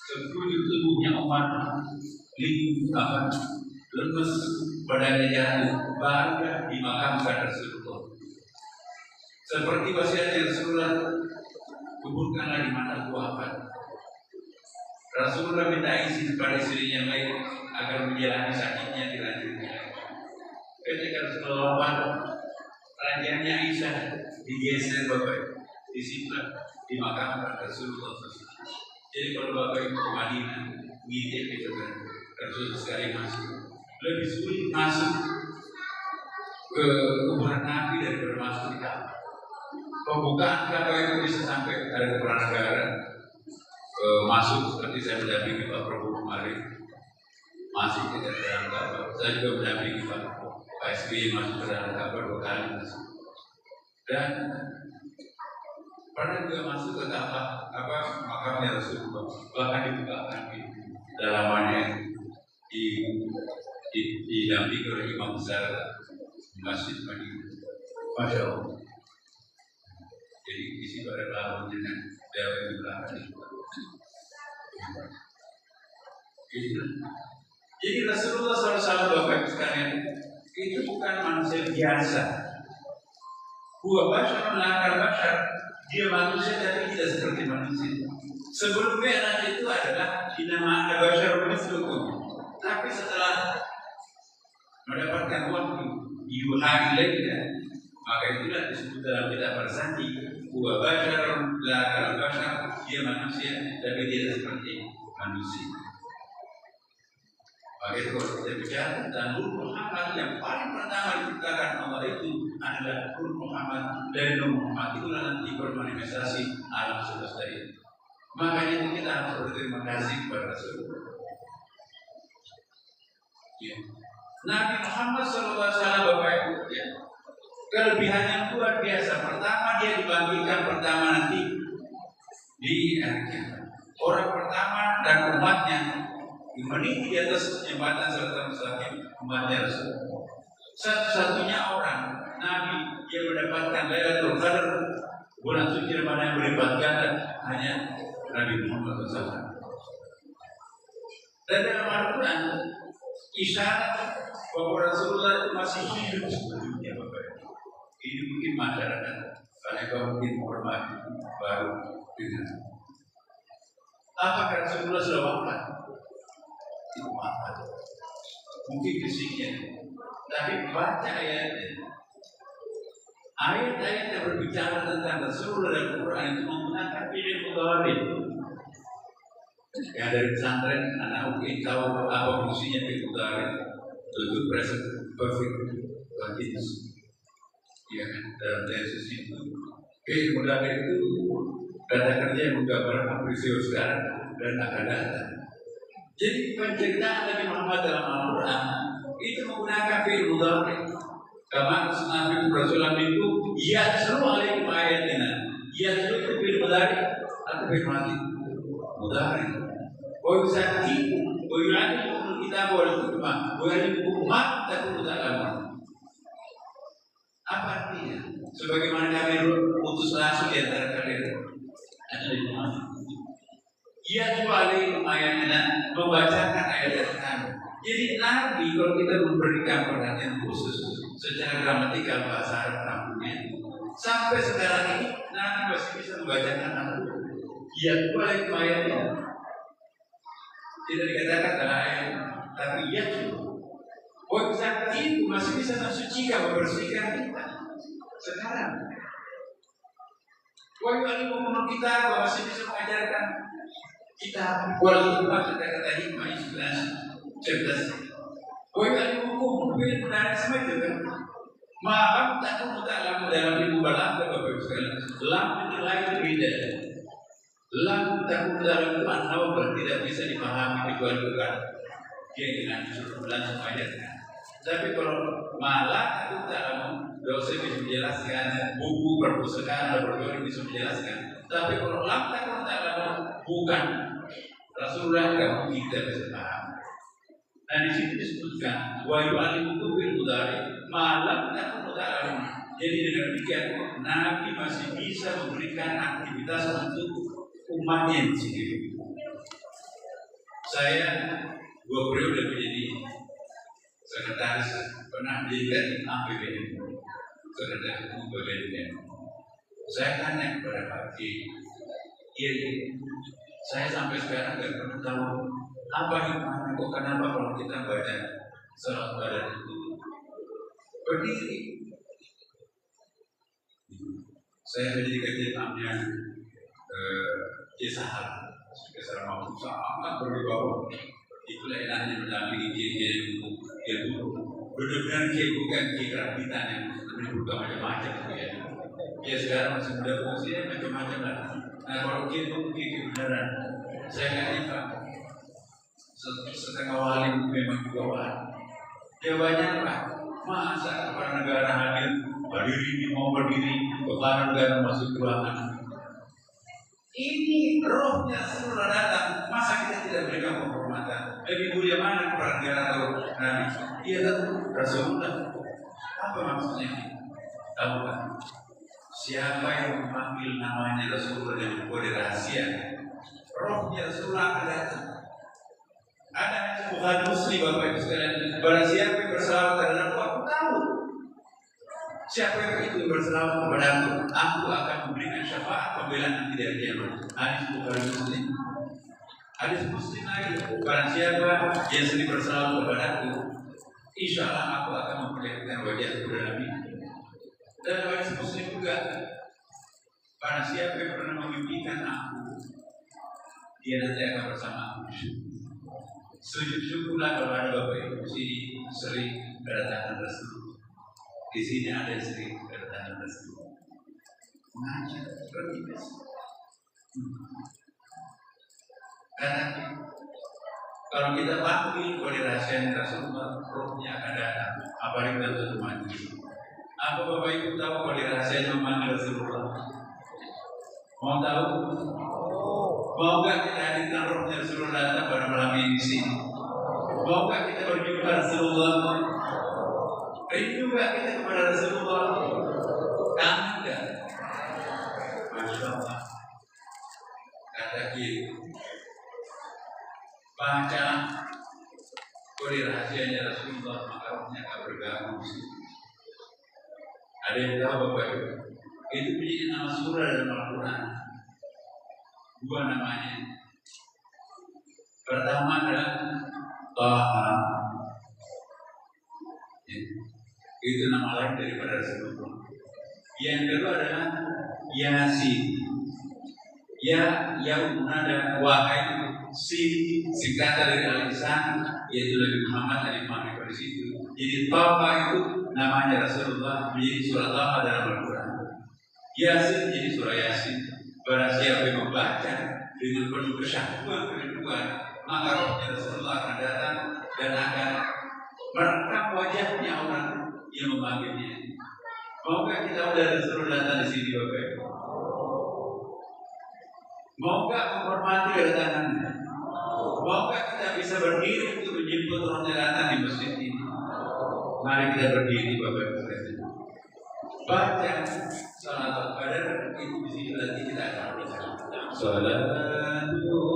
Sekujur tubuhnya Umar lemes, badannya jatuh, bahagia dimakamkan Rasulullah. Seperti wasiatnya Rasulullah, kuburkanlah di mana aku wafat. Rasulullah minta izin kepada istrinya lain agar menjalani sakitnya dilanjutkan. Ketika Rasulullah wafat, ranjangnya Aisyah digeser Bapak, disimpan, dimakamkan Rasulullah. Jadi kalau Bapak Ibu ke Madinah, ngintip itu kan, Rasulullah sekali masuk. Lebih sulit masuk ke kuburan Nabi daripada masuk di Ka'bah. Pembukaan Ka'bah itu bisa sampai ada kepala negara masuk seperti saya mendampingi Pak Prabowo kemarin masih ke dalam Ka'bah. Saya juga mendampingi Pak SBY masuk ke dalam Ka'bah 2 kali masuk. Dan pernah juga masuk ke Ka'bah makamnya Rasulullah, bahkan dibukakan di dalamannya didampingi oleh imam besar Masjid Madinah. Masya Allah. Jadi di situ ada lawan dengan dewa di belakang. Jadi Rasulullah SAW Bapak sekalian itu bukan manusia biasa. Huwa basyarun la kal basyar. Dia manusia tapi tidak seperti manusia. Sebelumnya nanti itu adalah dinama ada basyarun mislukum. Tapi setelah mendapatkan waktu yuha ilaika, maka itulah disebut dalam kitab Al-Sanji huwa basharun la kal-bashar, dia manusia tapi tidak seperti manusia. Maka itu kalau kita bicara tentang Nur Muhammad, yang paling pertama diciptakan Allah itu adalah Nur Muhammad. Dari Nur Muhammad itulah nanti bermanifestasi alam semesta ini. Makanya itu kita harus berterima kasih kepada Rasulullah. Ya. Nabi Muhammad SAW, Bapak Ibu, ya, kelebihannya luar biasa. Pertama, dia dibangkitkan pertama nanti di akhir. Orang pertama dan umatnya meniti di atas jembatan serta mustaqim umatnya Rasulullah. Satu-satunya orang Nabi yang mendapatkan Lailatul Qadar, bulan suci Ramadan yang melibatkan hanya Nabi Muhammad SAW. Dan dalam Al-Quran isyarat bahwa Rasulullah itu masih hidup sebelumnya, Bapak Ibu. Ini mungkin masyarakat mereka mungkin menghormati baru dengan apakah Rasulullah sudah wafat? Itu wafat. Mungkin fisiknya, tapi baca ayatnya. Ayat-ayat yang berbicara tentang Rasulullah dan Quran itu menggunakan fi'il mudhari. Yang dari pesantren anak mungkin tahu apa fungsinya fi'il mudhari. Itu present perfect continuous. Ya kan, dalam tesis itu fi'il mudhari itu kata kerja yang menggambarkan peristiwa sekarang dan akan datang. Jadi penceritaan Nabi Muhammad dalam Al-Quran itu menggunakan fi'il mudhari. Kama Nabi Rasulullah itu yatlu alaikum ayatina. Yatlu itu fi'il mudhari atau fi'il madi? Mudhari. Wa yuzakkikum wa yu'allimukumul kitaba wal hikmah wa yu'allimukum ma takununa ta'lamun. Apa artinya? Sebagaimana kami utus langsung di antara kalian. Ada di mana? Yatlu alaikum ayatina, membacakan ayat-ayat kami. Jadi Nabi kalau kita memberikan perhatian khusus secara gramatikal bahasa Arab Nabinya, sampai sekarang ini Nabi masih bisa membacakan Al-Quran. Yatlu alaikum ayatnya. Tidak dikatakan dalam ayat, tapi yatlu. Saat itu masih bisa mensucikan, membersihkan kita. Sekarang, wa'alimukumul kitab, masih bisa mengajarkan kita. Wa'alimukumul kata-kata hikmah cerdas. Wa'alimukum, pilih menarik sama itu kan. Maaf, tak tahu dalam ilmu balaghah Bapak Ibu sekalian. Lam itu lain beda. Lam tak dalam itu an-nawbah tidak bisa dipahami kecuali bukan dia dengan suruh langsung ayatnya. Tapi kalau malah itu dalam dosen bisa menjelaskan, buku perpustakaan atau berbagai bisa menjelaskan. Tapi kalau lam tak dalam bukan Rasulullah tidak mungkin kita bisa paham. Nah di situ disebutkan wa yu'allimukum bil mudhari malam tak dalam. Jadi dengan demikian Nabi masih bisa memberikan aktivitas untuk umatnya sendiri. Saya 2 periode menjadi sekretaris, pernah menjadi APBN, sekretaris umum PBN. Saya tanya kepada Pak Ki, saya sampai sekarang tidak pernah tahu apa hikmahnya, kok kenapa kalau kita baca salat badan itu berdiri. Saya menjadi ketua imamnya Kisah Kisah Mahmud sangat berwibawa. Itulah enaknya mendampingi kiai yang dulu benar-benar kiai bukan kiai kerabitan yang berubah macam-macam ya. Dia sekarang masih muda usia macam-macam lah. Nah kalau kiai itu kiai beneran, saya nggak iba. Setengah wali memang juga wali. Jawabannya apa? Masa kepala negara hadir berdiri mau berdiri, kepala negara masuk ruangan. Ini rohnya seluruh datang. Masa kita tidak berikan penghormatan? Lebih mulia mana kepala negara atau Nabi? Iya tentu Rasulullah. Apa maksudnya ini? Tahu kan? Siapa yang memanggil namanya Rasulullah dengan kode rahasia, rohnya Rasulullah akan datang. Ada Bukhari Muslim Bapak Ibu sekalian. Barang siapa yang berselawat terhadap aku tahu. Siapa yang itu berselawat kepada aku akan memberikan syafaat pembelaan nanti dari kiamat. Hadis Bukhari Muslim. Hadis Muslim lagi. Barang siapa yang sering berselawat kepada aku, insya Allah aku akan memperlihatkan wajahku dalam mimpi. Dan wajah muslim juga. Karena siapa yang pernah memimpikan aku, dia nanti akan bersama aku. Sujud syukurlah kalau ada Bapak Ibu di sini sering kedatangan Rasul. Di sini ada yang sering kedatangan Rasul. Mengajar seperti biasa. Karena kalau kita patuhi pada rahasia Rasulullah, rohnya akan datang. Apalagi kita tentu mati. Apa Bapak Ibu tahu pada rahasia memanggil Rasulullah? Mau tahu? Mau nggak kita hadirkan rohnya Rasulullah datang pada malam ini di sini? Mau nggak kita berjumpa Rasulullah? Rindu nggak kita kepada Rasulullah? Kangen nggak? Masya Allah. Kata gitu. Baca kode rahasianya Rasulullah, maka rohnya akan bergabung. Ada yang tahu Bapak Ibu? Itu menjadi nama surah dalam Al-Quran. Dua namanya. Pertama adalah Taha. Itu nama lain daripada Rasulullah. Yang kedua adalah Yasin. Munada wahai singkatan dari al-insan, yaitu Nabi Muhammad dari Muhammad di situ. Jadi Taha itu namanya Rasulullah, menjadi surah Taha dalam Al-Quran. Yasin menjadi surah Yasin. Barang siapa yang membaca dengan penuh kesyahduan kerinduan, maka rohnya Rasulullah akan datang dan akan merekam wajahnya orang yang memanggilnya. Maukah kita udah Rasulullah datang di sini Bapak Ibu? Maukah menghormati kedatangannya? Maukah kita bisa berdiri untuk menjemput rohnya datang di masjid ini? Mari kita berdiri Bapak Ibu. Baca salat al-qadar itu di sini nanti kita akan baca. Salatullah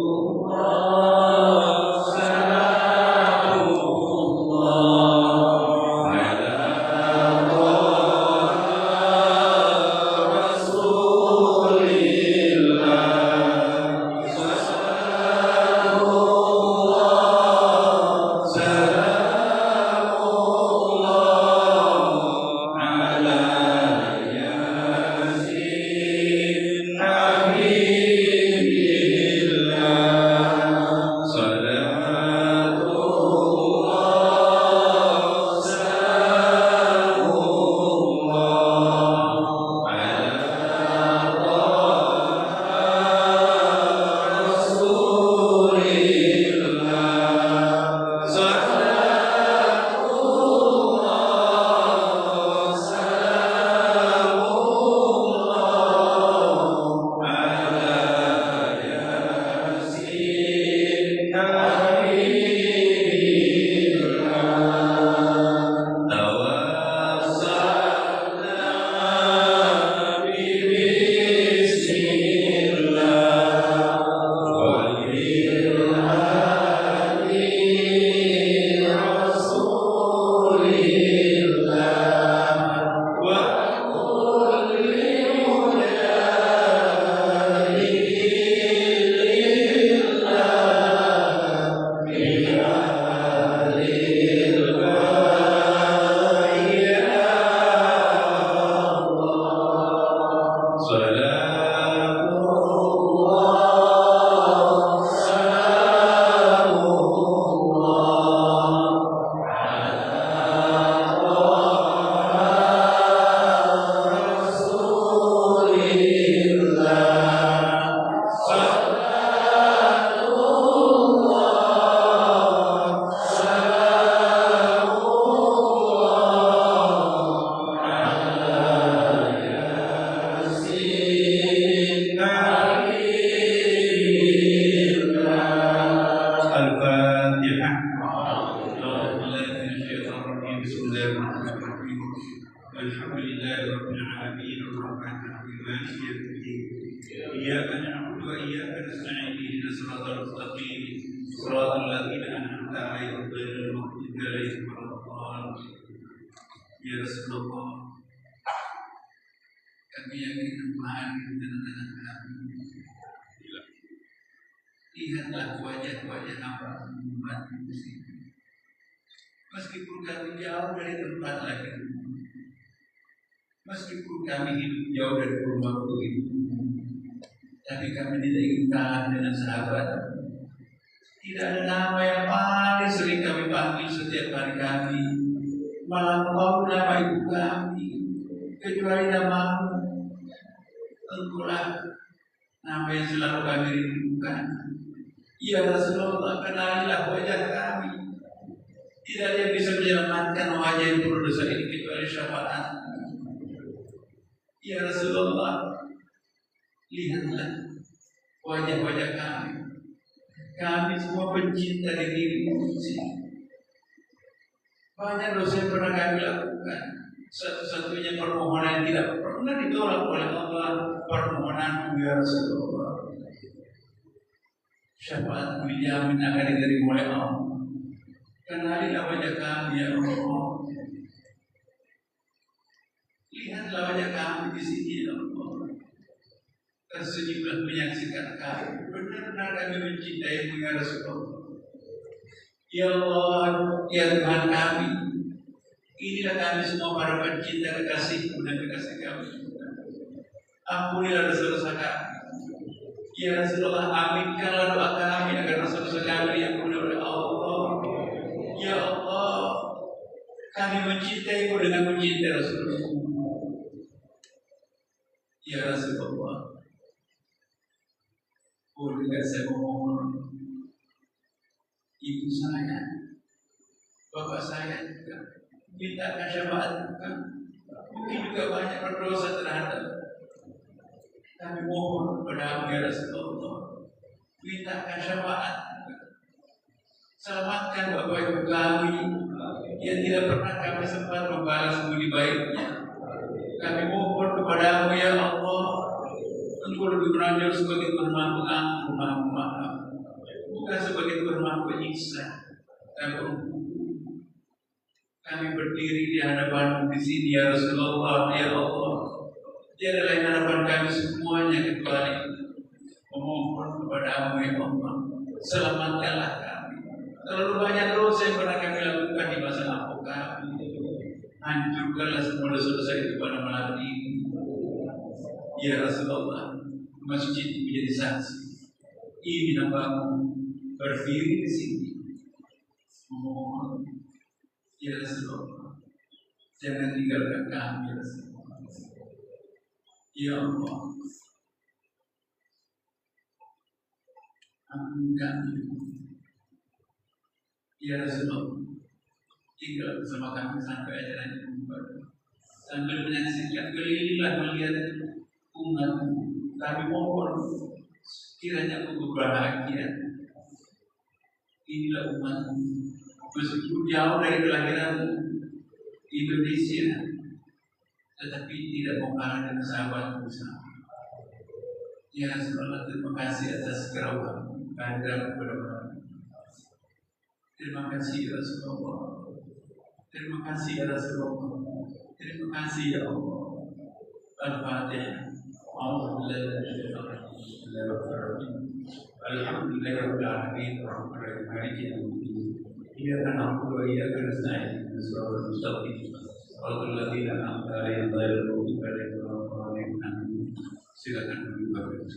lihatlah wajah-wajah hamba umat muslim. Meskipun kami jauh dari tempat lahir, meskipun kami hidup jauh dari rumah itu, tapi kami tidak ingin kalah dengan sahabat. Tidak ada nama yang paling sering kami panggil setiap hari kami, malah kau nama ibu kami, kecuali namamu. Engkaulah nama yang selalu kami rindukan. Ya Rasulullah, kenalilah wajah kami. Tidak ada yang bisa menyelamatkan wajah yang berdosa ini kecuali syafaat. Ya Rasulullah, lihatlah wajah-wajah kami. Kami semua pencinta dirimu. Banyak dosa yang pernah kami lakukan. Satu-satunya permohonan yang tidak pernah ditolak oleh Allah, permohonan ya Rasulullah. Syafaat dijamin akan diterima oleh Allah. Kenalilah wajah kami ya Allah. Lihatlah wajah kami di sini ya Allah. Tersenyumlah menyaksikan kami. Benar-benar kami mencintaimu ya Rasulullah. Ya Allah, ya Tuhan kami. Inilah kami semua para pencinta kekasihmu dan kekasih kami. Ampunilah dosa-dosa kami. Ya Rasulullah, aminkanlah doa kami agar dosa-dosa kami diampuni oleh Allah. Ya Allah, kami mencintaimu dengan mencintai Rasulullah. Ya Rasulullah, boleh saya memohon ibu saya, bapak saya juga mintakan syafaat bukan? Mungkin juga banyak berdosa terhadap. Kami mohon kepada ya Rasulullah, mintakan syafaat. Selamatkan bapak ibu kami yang tidak pernah kami sempat membalas budi baiknya. Kami mohon kepadamu ya Allah, Engkau lebih menonjol sebagai Tuhan Maha Pengampun, Maha Pemaaf, bukan sebagai Tuhan Maha Penyiksa. Kami berdiri di hadapan di sini ya Rasulullah, ya Allah. Tiada lain harapan kami semuanya kecuali memohon kepadamu ya Allah. Selamatkanlah kami. Terlalu banyak dosa yang pernah kami lakukan di masa lampau kami. Hancurkanlah semua dosa-dosa itu pada malam ini. Ya Rasulullah, masjid menjadi saksi. Ini hambamu berdiri di sini memohon, ya Rasulullah, jangan tinggalkan kami ya Rasulullah. Ya Allah, ampuni kami. Ya Rasulullah, tinggal bersama kami sampai ajaran itu sambil menyaksikan kelilinglah melihat umatmu. Kami mohon kiranya untuk bahagia. Inilah umatmu, meskipun jauh dari kelahiran Indonesia, tetapi tidak mau kalah dengan sahabatmu bersama. Ya Rasulullah, terima kasih atas kerawatanmu kehadiran kepada kami. Terima kasih ya Rasulullah. Terima kasih ya Rasulullah. Terima kasih ya Allah. Al-Fatihah. Alhamdulillahirabbil alamin arrahmanirrahim maliki yaumiddin. Iyyaka na'budu wa iyyaka nasta'in. Shiratal mustaqim. Shiratal ladzina an'amta 'alaihim ghairil maghdubi 'alaihim waladdallin. Silakan dibaca.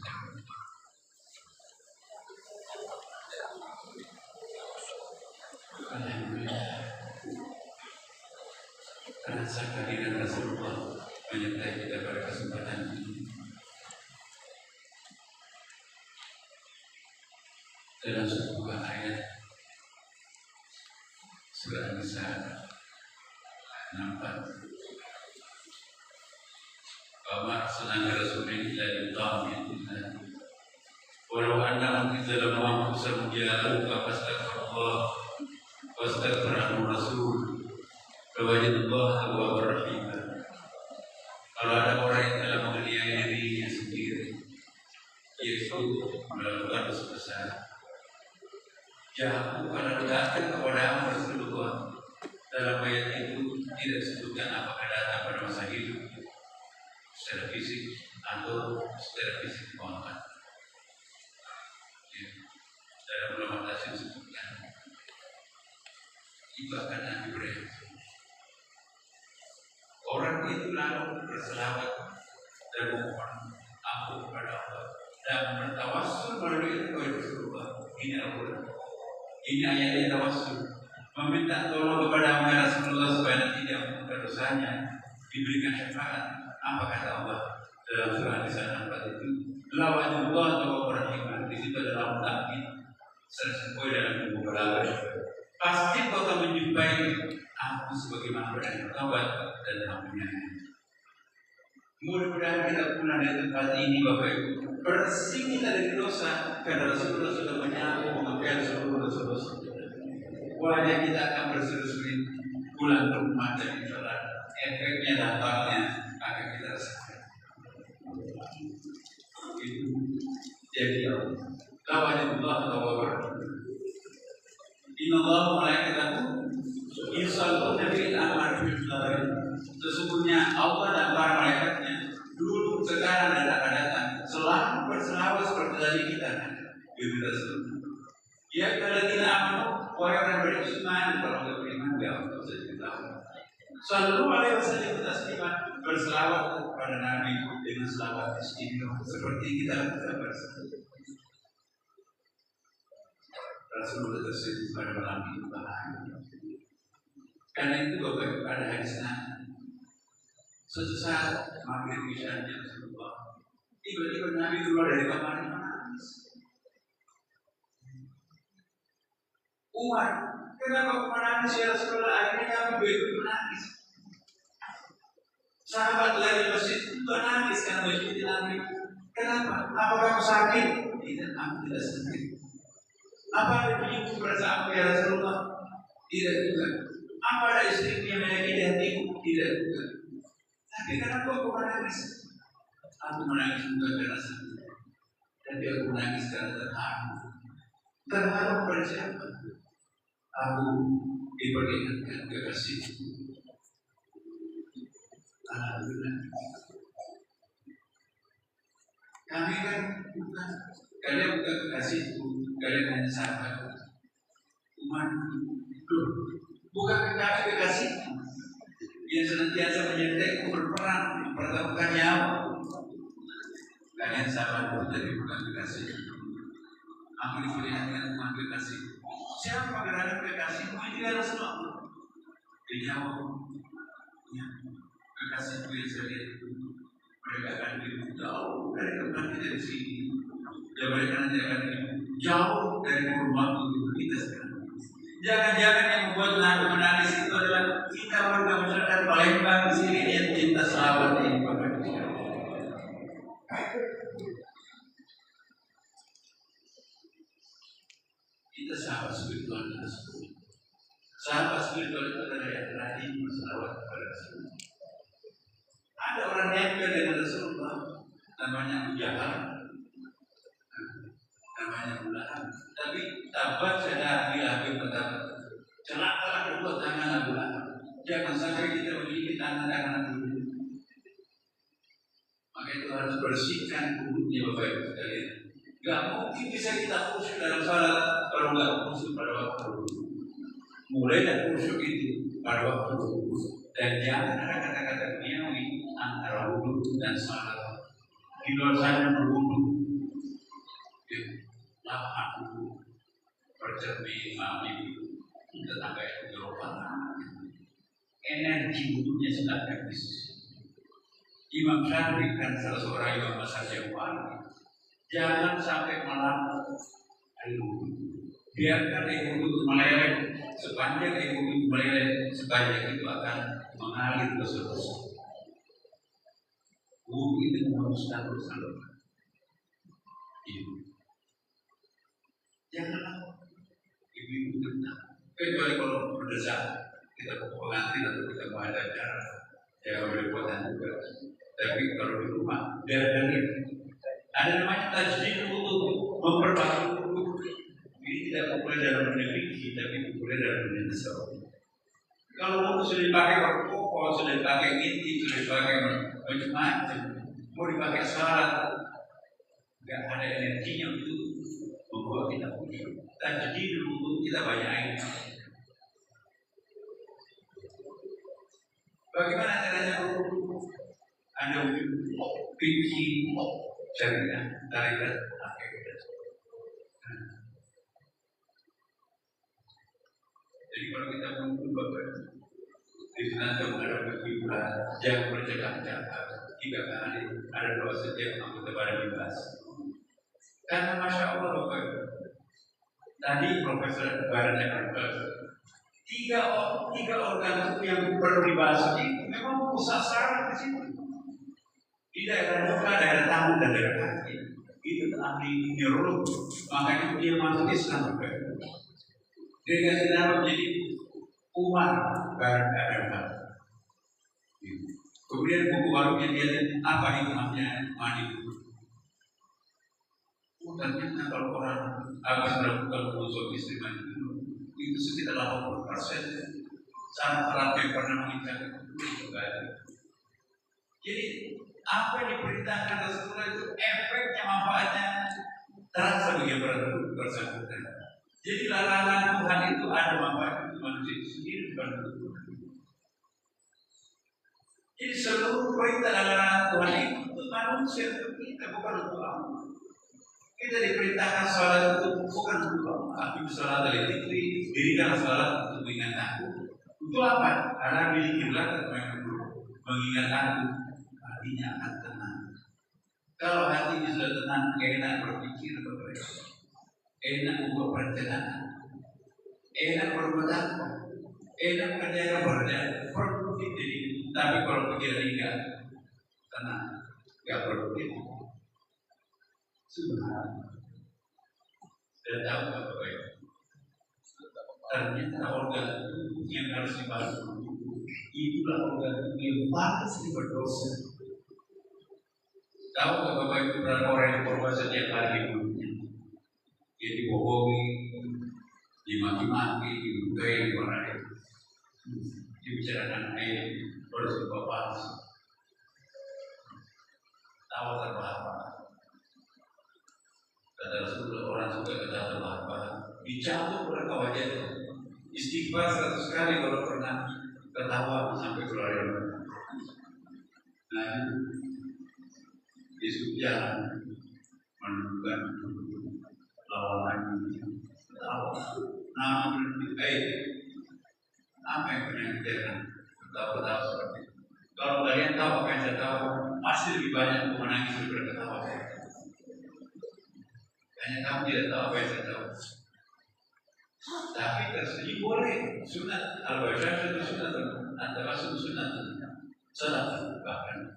Alhamdulillah. Karena kehadiran Rasulullah menyertai kita pada kesempatan ini. Dalam sebuah ayat surah Nisa nampak bahwa senang Rasulullah dari ta'amillah. Walau annahum idzalamu anfusahum ja'aluka fastaghfirullah wastaghfara Rasul lawajadallaha tawwabur rahim. Kalau ada orang yang telah menganiaya dirinya sendiri, yaitu melakukan dosa besar, jauh karena datang kepada Rasulullah. Dalam ayat itu tidak disebutkan apakah datang pada masa hidup secara fisik atau secara fisik kontak. Dalam ulama tafsir disebutkan itu akan Nabi Ibrahim. Orang itu lalu berselawat dan memohon ampun kepada Allah dan bertawassul melalui itu kepada Rasulullah. Ini Al-Quran. Ini ayatnya tawassul. Meminta tolong kepada Rasulullah supaya nanti dia mengampuni dosanya, diberikan syafaat. Apa kata Allah dalam surah An-Nisa 4 itu? Lawajullah atau rahimah. Di situ adalah mutakin sesuai dalam buku balaghah. Pasti kau akan menjumpai aku sebagaimana berani bertobat dan ampunnya. Mudah-mudahan kita pulang dari tempat ini Bapak Ibu bersih kita dari dosa karena Rasulullah sudah menyapu mengampuni seluruh dosa-dosa. Wajah kita akan berseri-seri pulang ke rumah dari sholat. Efeknya dampaknya akan kita rasakan. Itu jadi Allah Taala. Inna Allah malaikatahu yusalluna fil amri bil ma'ruf. Sesungguhnya Allah dan para malaikatnya dulu, sekarang dan akan datang selalu berselawat seperti tadi kita ya kalau tidak amanu orang beriman, kalau tidak beriman dia tidak usah diketahui. Selalu alaihi wasallam tasliman berselawat kepada Nabi dengan selawat istighfar seperti kita lakukan bersama. Rasulullah tersebut pada malam itu bahagia. Karena itu Bapak Ibu ada hadis Nabi. Suatu saat maghrib isya Rasulullah, tiba-tiba Nabi keluar dari kamarnya menangis. Umar, kenapa kau menangis ya Rasulullah? Akhirnya Nabi begitu menangis. Sahabat lain di masjid juga nangis karena masjid Nabi. Kenapa? Apakah kamu sakit? Tidak, aku tidak sakit. Apa ada penyakit perasaan ya Rasulullah? Tidak juga. Apa ada istri yang menyakiti hatiku? Tidak juga. Tapi kenapa aku menangis? Aku menangis bukan karena sakit, tapi aku menangis karena terharu. Terharu pada siapa? Aku diperingatkan kekasihku. Alhamdulillah. Kami kan bukan, kalian bukan kekasihku, kalian hanya sahabat. Bukan kami kekasihku yang senantiasa menyertai berperang mempertaruhkan nyawa. Kalian sahabatku tapi bukan kekasih. Aku diperingatkan bukan kekasih. Siapa berada kekasihmu? Ini Rasulullah. Dijawab, ya, kekasihku yang saya lihat itu mereka akan hidup jauh dari tempat kita di sini. Dan mereka nanti akan hidup jauh dari rumah kita sekarang. Jangan-jangan yang membuat Nabi menangis itu adalah kita warga masyarakat Palembang di sini yang cinta sahabat ini. Kita sahabat spiritual Rasul. Sahabat spiritual itu adalah yang rajin berselawat kepada Rasulullah. Ada orang nempel dengan Rasulullah, namanya Abu Jahal, namanya Abu Lahab. Tapi tabat sadar dia berkata, celakalah kedua tangan Abu Lahab. Jangan sampai kita memiliki tangan-tangan Abu Lahab. Maka itu harus bersihkan kulitnya Bapak Ibu sekalian. Gak mungkin bisa kita khusyuk dalam salat kalau nggak khusyuk pada waktu wudhu. Mulai dari khusyuk itu pada waktu wudhu. Dan jangan ada kata-kata duniawi antara wudhu dan salat. Di luar sana berwudhu, lapar wudhu, bercermin, mandi, tetangga itu gerobak. Energi wudhunya sudah habis. Imam Syafi'i kan salah seorang imam mazhab yang paling. Jangan sampai malam air wudhu. Biarkan air wudhu meleleh. Sepanjang air wudhu meleleh, sepanjang itu akan mengalir ke dosa-dosa. Wudhu itu menguruskan dosa-dosa. Janganlah ibu-ibu tentang. Kecuali kalau berdesak, kita ke pengantin atau kita mau ada acara, ya boleh buatan juga. Tapi kalau di rumah, dari ada namanya tajdid wudhu, memperbaiki wudhu. Ini tidak populer dalam negeri, tapi populer dalam dunia Saudi. Kalau wudhu sudah dipakai berkokok, sudah dipakai inti, sudah dipakai macam-macam, mau dipakai salat, nggak ada energinya untuk membuat kita khusyuk. Tajdid wudhu kita banyak air. Bagaimana caranya? Anda fikih syariah, tarikat, akidah. Jadi kalau kita mencoba di sana menghadapi kiblat, jangan bercakap-cakap. 3 kali ada doa setiap anggota badan dibahas. Karena masya Allah Bapak, tadi Profesor Barat yang tiga organ yang perlu dibahas ini memang pusat saraf di situ. Di daerah muka, daerah tamu dan daerah kaki. Itu ahli neurolog, makanya dia masuk Islam. Dia kasih nama menjadi Umar Barat Adam. Kemudian buku barunya dia apa hikmahnya mandi. Ternyata kalau orang akan melakukan hubungan istri mandi itu sekitar 80%. Sangat erat yang pernah menikah itu ada. Jadi apa yang diperintahkan Rasulullah itu efeknya manfaatnya terasa bagi bersangkutan. Jadi larangan Tuhan itu ada manfaat untuk manusia itu sendiri bukan untuk Tuhan. Jadi seluruh perintah dan larangan Tuhan itu untuk manusia, untuk kita, bukan untuk Allah. Kita diperintahkan sholat itu bukan untuk Allah. Aku sholat dari diri, dirikan sholat untuk mengingat aku. Untuk apa? Karena miliklah mengingat aku, hatinya akan tenang. Kalau hatinya sudah tenang, enak berpikir, enak membuat perencanaan, enak berbuat apa, enak kerja, produktif jadi. Tapi kalau pikiran enggak tenang, enggak produktif, subhanallah. Dan tahu apa baik? Ternyata organ tubuh yang harus dibahas itulah organ tubuh yang pasti berdosa. Tahu nggak Bapak Ibu berapa orang yang berdosa setiap hari hidupnya? Dia dibohongi, dimaki-maki, dilukai orang lain, dibicarakan air, bersumpah palsu, tawa terbahak-bahak. Kata Rasulullah, orang suka kata terbahak-bahak, dicabut oleh wajahnya. Istighfar 100 kali kalau pernah ketawa sampai keluar. Nah, di jalan menunjukkan lawan ketawa. Nah, apa yang pernah kita ketawa seperti itu? Kalau kalian tahu apa yang saya tahu, pasti lebih banyak menangis daripada ketawa. Hanya kamu tidak tahu apa yang saya tahu. Tapi tersedia boleh sunat al-bashar itu sunat antara sunat bahkan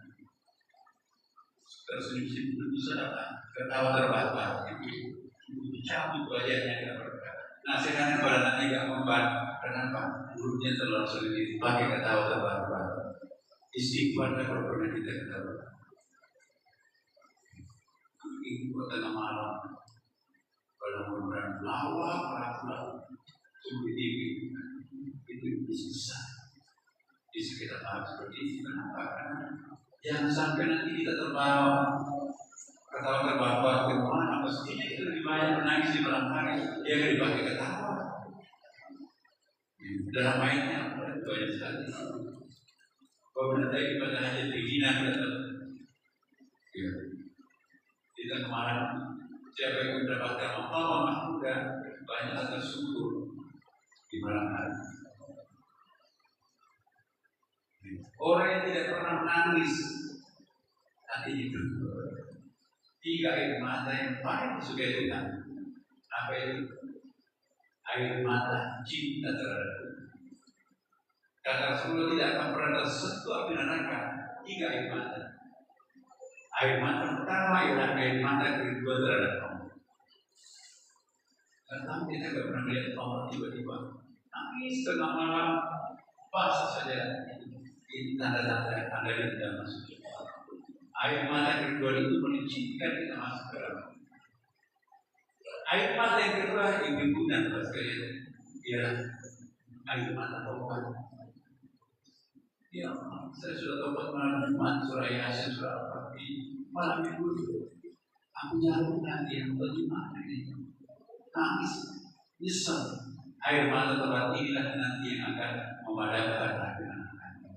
tersedia itu sunat ketawa terbahak-bahak itu dicabut wajahnya tidak berkata. Nah sekarang pada nanti tidak membantu. Kenapa? Gurunya terlalu sulit pakai ketawa terbahak-bahak. Istighfar kalau pernah kita ketawa. Ini buat tengah malam. Kalau kemudian lawak seperti itu susah. Di sekitar hal seperti ini kenapa? Karena jangan sampai nanti kita terbawa ketawa terbawa kemana? Pastinya itu lebih banyak menangis di malam hari. Dia akan dipakai ketawa. Dalam ayatnya banyak sekali. Kalau benar tadi pada hajat beginah ya. Kita kemarin siapa yang mendapatkan maqam mudah banyak tersyukur di malam hari. Orang yang tidak pernah menangis hati itu 3 air mata yang paling disukai Tuhan. Apa itu? Air mata cinta terhadap Tuhan. Kata Rasulullah tidak akan pernah tersentuh api neraka 3 air mata. Air mata pertama ialah air mata kedua terhadap Allah. Karena kita tidak pernah melihat Allah tiba-tiba nangis tengah malam basah saja. Ini tanda-tanda Anda tidak masuk. Air mata kedua itu mengizinkan kita masuk ke dalam. Air mata yang kedua ibu dan bapak sekalian ialah air mata taubat. Ya, saya sudah taubat malam Jumat surah Yasin surah Al-Fatihah malam minggu. Aku jatuh nanti yang bagaimana ini? Nangis, nyesal. Air mata taubat inilah nanti yang akan memadamkan hati anak-anak.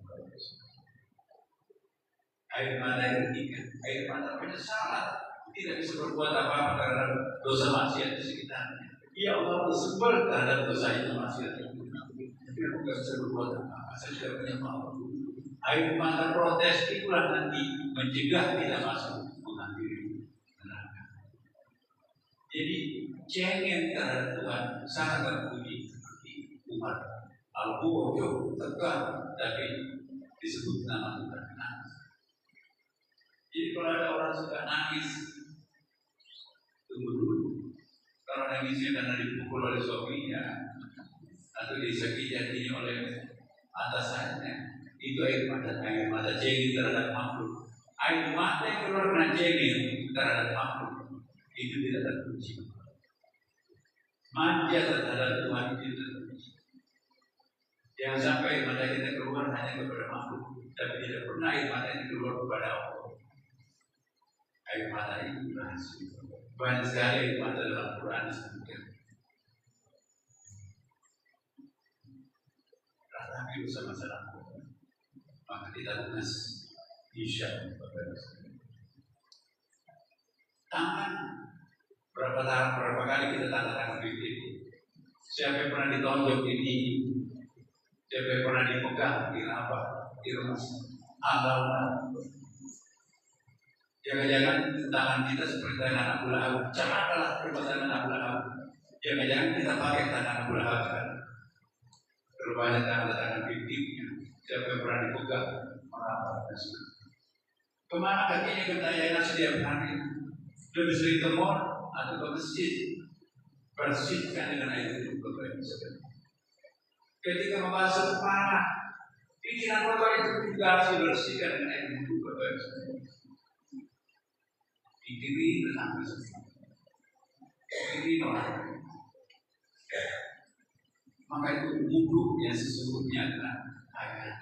air mata yang ketiga, air mata penyesalan, tidak bisa berbuat apa-apa karena dosa maksiat di sekitarnya. Ya Allah sebel terhadap dosa itu maksiat itu, tapi aku tidak bisa berbuat apa-apa, saya tidak punya mampu. Air mata protes itulah nanti mencegah tidak masuk mengakhiri neraka. Jadi cengeng terhadap Tuhan sangat terpuji seperti Umar Al-Quwwah tegar, tapi disebut nama Tuhan nangis. Jadi kalau ada orang suka nangis, tunggu dulu. Kalau nangisnya karena dipukul oleh suaminya atau disakiti hatinya oleh atasannya, itu air mata cengeng terhadap makhluk. Air mata yang keluar karena cengeng terhadap makhluk itu tidak terpuji. Manja terhadap Tuhan itu tidak terpuji. Jangan sampai air mata kita keluar hanya kepada makhluk, tapi tidak pernah air mata ini keluar kepada Allah. Air mata itu rahasia. Banyak sekali air mata dalam Quran disebutkan. Ratapi bersama-sama, maka kita lunas insya Allah. Tangan berapa kali kita tangan ini? Siapa yang pernah ditonjok ini? Siapa yang pernah dipegang di apa? Di rumah Allah. Jangan-jangan tangan kita seperti tangan Abu Lahab. Celakalah perbuatan Abu Lahab. Jangan-jangan kita pakai tangan Abu Lahab kan? Terbanyak tangan fiktifnya. Siapa yang pernah dipegang? Merapat. Kemana kakinya kentayanan setiap hari? Lebih sering ke mall atau ke masjid? Bersihkan dengan air itu berbaik. Ketika membasuh kepala, pikiran kotor itu juga harus dibersihkan dengan air itu berbaik. Pikirin tentang pikirin orang. Maka itu wudhu yang sesungguhnya adalah air.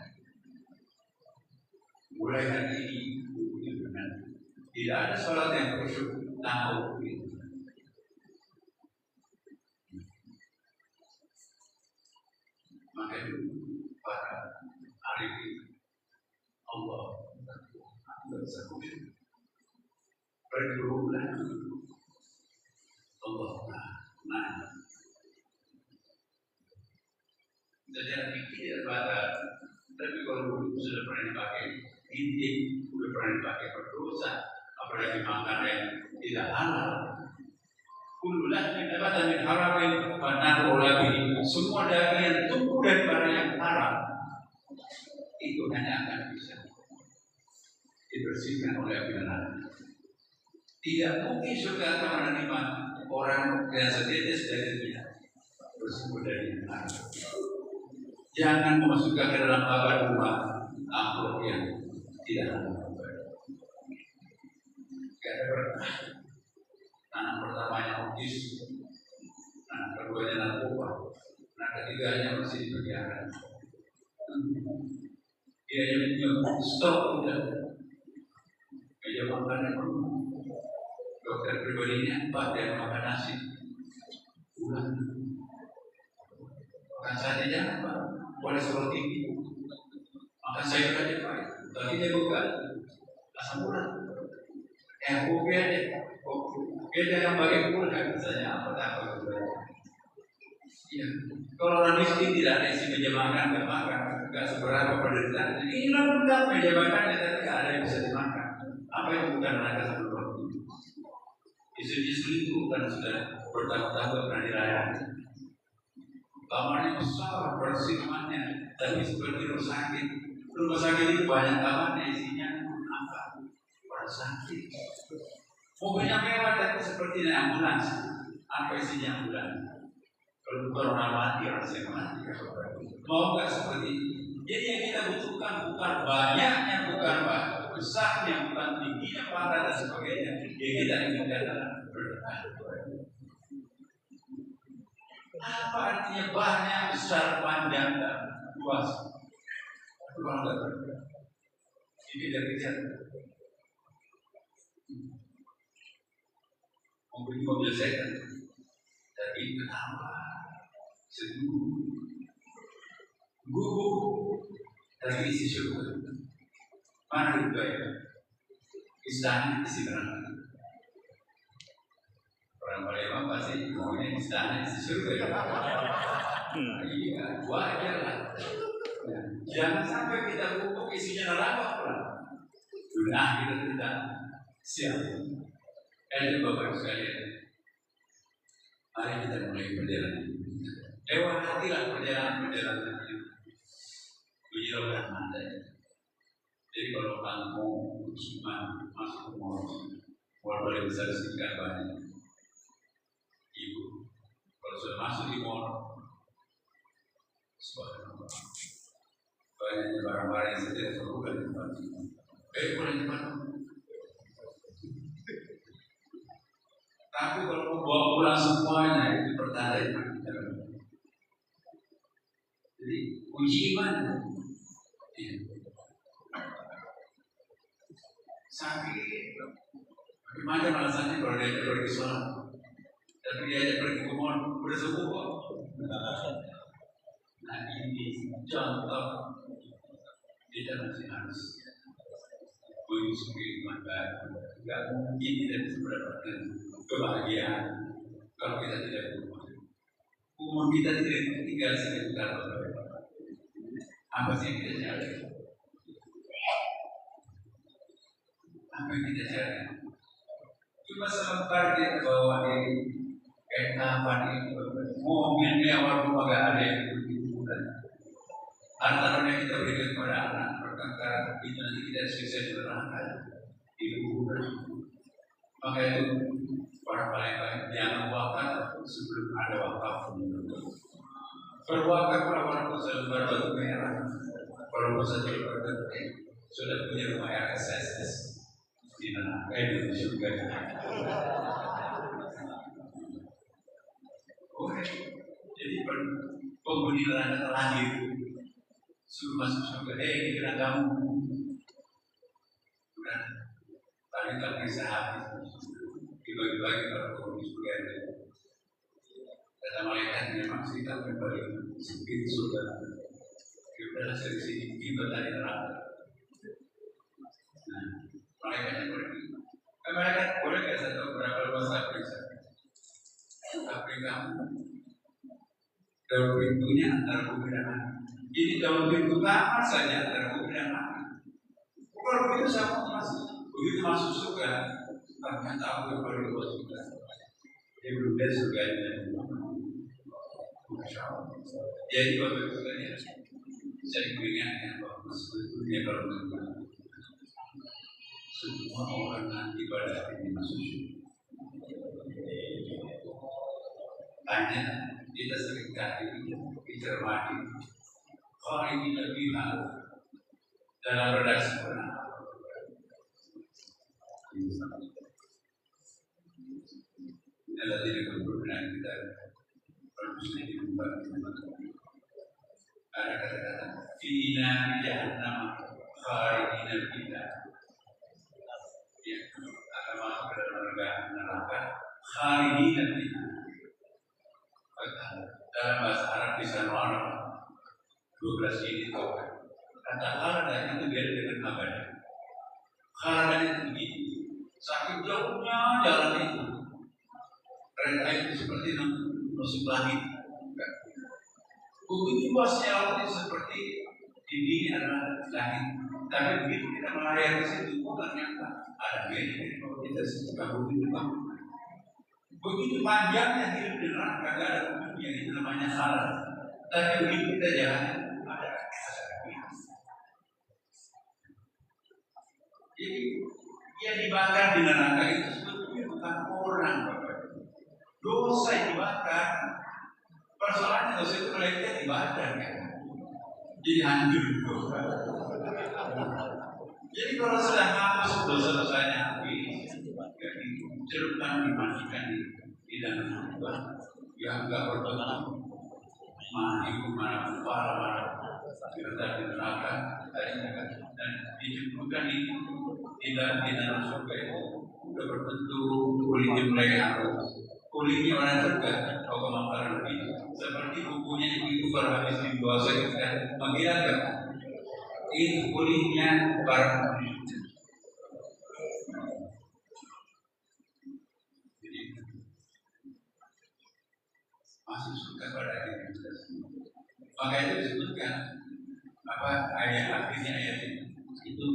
Mulai hari ini wudhu yang benar. Tidak ada sholat yang khusyuk tanpa wudhu. Maka itu para arif Allah tidak bisa khusyuk. Bergerulah Allah nah secara fikih tidak batal, tapi kalau sudah pernah dipakai intik, sudah pernah dipakai berdosa, apalagi makan yang tidak halal. Kullulah min nabata min haramin fanahu labihi. Semua daging yang tumbuh dari barang yang haram itu hanya akan bisa dibersihkan oleh Allah. Tidak mungkin surga akan menerima orang yang setetes dari dia bersumber dari neraka. Jangan memasukkan ke dalam babat rumah amplop yang tidak ada. Karena pernah anak pertamanya autis, anak keduanya narkoba, anak ketiganya masih di penjara. Dia yang stop udah meja makannya penuh. Dokter pribadinya empat yang makan nasi bulan. Makan saja jangan Pak, boleh seperti ini. Makan sayur aja Pak, tapi dia bukan asam urat. Kopi aja, kopi jangan pakai gula misalnya apa ya. Kalau orang miskin tidak ada isi meja makan, nggak makan, nggak seberapa penderitaan. Ini lengkap meja makannya, tapi nggak ada yang bisa dimakan. Apa yang bukan neraka sebelum itu? Istrinya selingkuh karena sudah bertahun-tahun pernah dilayani. Kamarnya besar, bersih kamarnya, tapi seperti rumah sakit. Rumah sakit itu banyak kamarnya, isinya apa? Orang sakit. Mobilnya mewah tapi seperti ambulans. Apa isinya ambulans? Kalau bukan orang mati, orang saya mati. Mau nggak seperti itu? Jadi yang kita butuhkan bukan banyaknya, bukan besarnya, bukan tingginya, pangkat dan sebagainya. Yang kita inginkan adalah berkah. Apa artinya banyak, besar, panjang, dan luas? Itu kalau nggak berkah. Ini dari jatuh. Mobil sedan, tapi kenapa? Seduh, gugup dari isi syurga. Mana itu ya? istana isi neraka. Orang Palembang pasti ngomongnya istana isi surga. Iya, wajar lah. Jangan sampai kita pupuk isinya neraka pula. Sudah kita siap. Bapak sekalian, mari kita mulai perjalanan. Lewatilah perjalanan itu. Beliau ada. Jadi kalau kamu cuma masuk ke mall, boleh besar sedikit banyak. Ibu, kalau sudah masuk di mall, subhanallah, banyak barang-barang yang saya tidak perlukan di tempat itu. Boleh di mana? Tapi kalau mau bawa pulang semuanya itu pertanda iman kita. Jadi uji iman. Sakit. Bagaimana alasannya kalau dia pergi sholat? Tapi dia ada pergi ke mall, udah sembuh kok. Nah ini contoh kita masih harus menyusuri iman baru. Tidak mungkin kita bisa mendapatkan kebahagiaan kalau kita tidak berumur. Umur kita tidak tinggal sebentar. Apa sih yang kita cari? Apa yang kita cari? Cuma sebentar kita bawa diri kayak kapan itu mobil mewah rumah gak ada yang bulan. Harta-harta kita berikan kepada anak perkara itu nanti kita selesai berangkat di kuburan. Maka itu para malaikat jangan wakaf sebelum ada wakaf. Berwakaf pada pusat berbatu merah, pada pusat berbatu sudah punya rumah RSS di neraka di surga. Oke, jadi penghuni neraka terlahir suruh masuk surga. Kira kamu sudah paling tak bisa habis dibagi-bagi pada penghuni surga. Kata malaikat memang kita kembali sempit surga. Kita dari sini kita dari neraka. Nah, malaikatnya pergi. Malaikat boleh nggak saya tahu berapa luas periksa? Tapi kamu dalam pintunya antara bumi dan langit. Jadi dalam pintu kamar saja antara bumi dan langit. Kalau begitu sama masuk. Begitu masuk surga, ternyata aku yang paling luas surga. Dia belum lihat surganya. Masya Allah. Jadi bapak sekalian, saya mengingatkan bahwa sebetulnya kalau memang semua orang nanti pada akhirnya masuk surga. Hanya kita seringkali dicermati kalau ini lebih hal dalam redaksi benar. Dalam tidak berbenar kita bermuslim diubah. Ada kata-kata fina jahannam kharidina kita. Ya, akan masuk ke dalam neraka kharidina kita. Dalam bahasa Arab lisan Arab 12 ini kata kharada itu beda dengan abadi. Kharada itu begini, saking jauhnya jalan itu, kereta itu seperti masuk langit. Begitu luasnya Allah seperti ini adalah langit. Tapi begitu kita melayani ke situ, ternyata ada beda kalau kita suka begitu banget. Begitu panjangnya hidup di neraka, tidak ada ujungnya, itu namanya salah. Tapi begitu kita jalan, ada jadi yang dibakar di neraka itu sebetulnya bukan orang, Bapak. Dosa yang dibakar. Persoalannya dosa itu melainkan dibakar, kan? Jadi hancur dosa. Jadi kalau sudah hapus dosa-dosanya, celupkan dimatikan di dalam Tuhan yang enggak berbentuk itu mana para kita di neraka dan dijemputkan di dalam surga itu sudah berbentuk kulitnya mereka kulitnya orang surga atau makanan lebih seperti bukunya itu kalau habis dibawa saya mengira ini kulitnya para masuk surga pada akhirnya kita semua. Maka itu disebutkan ayat akhirnya ayat itu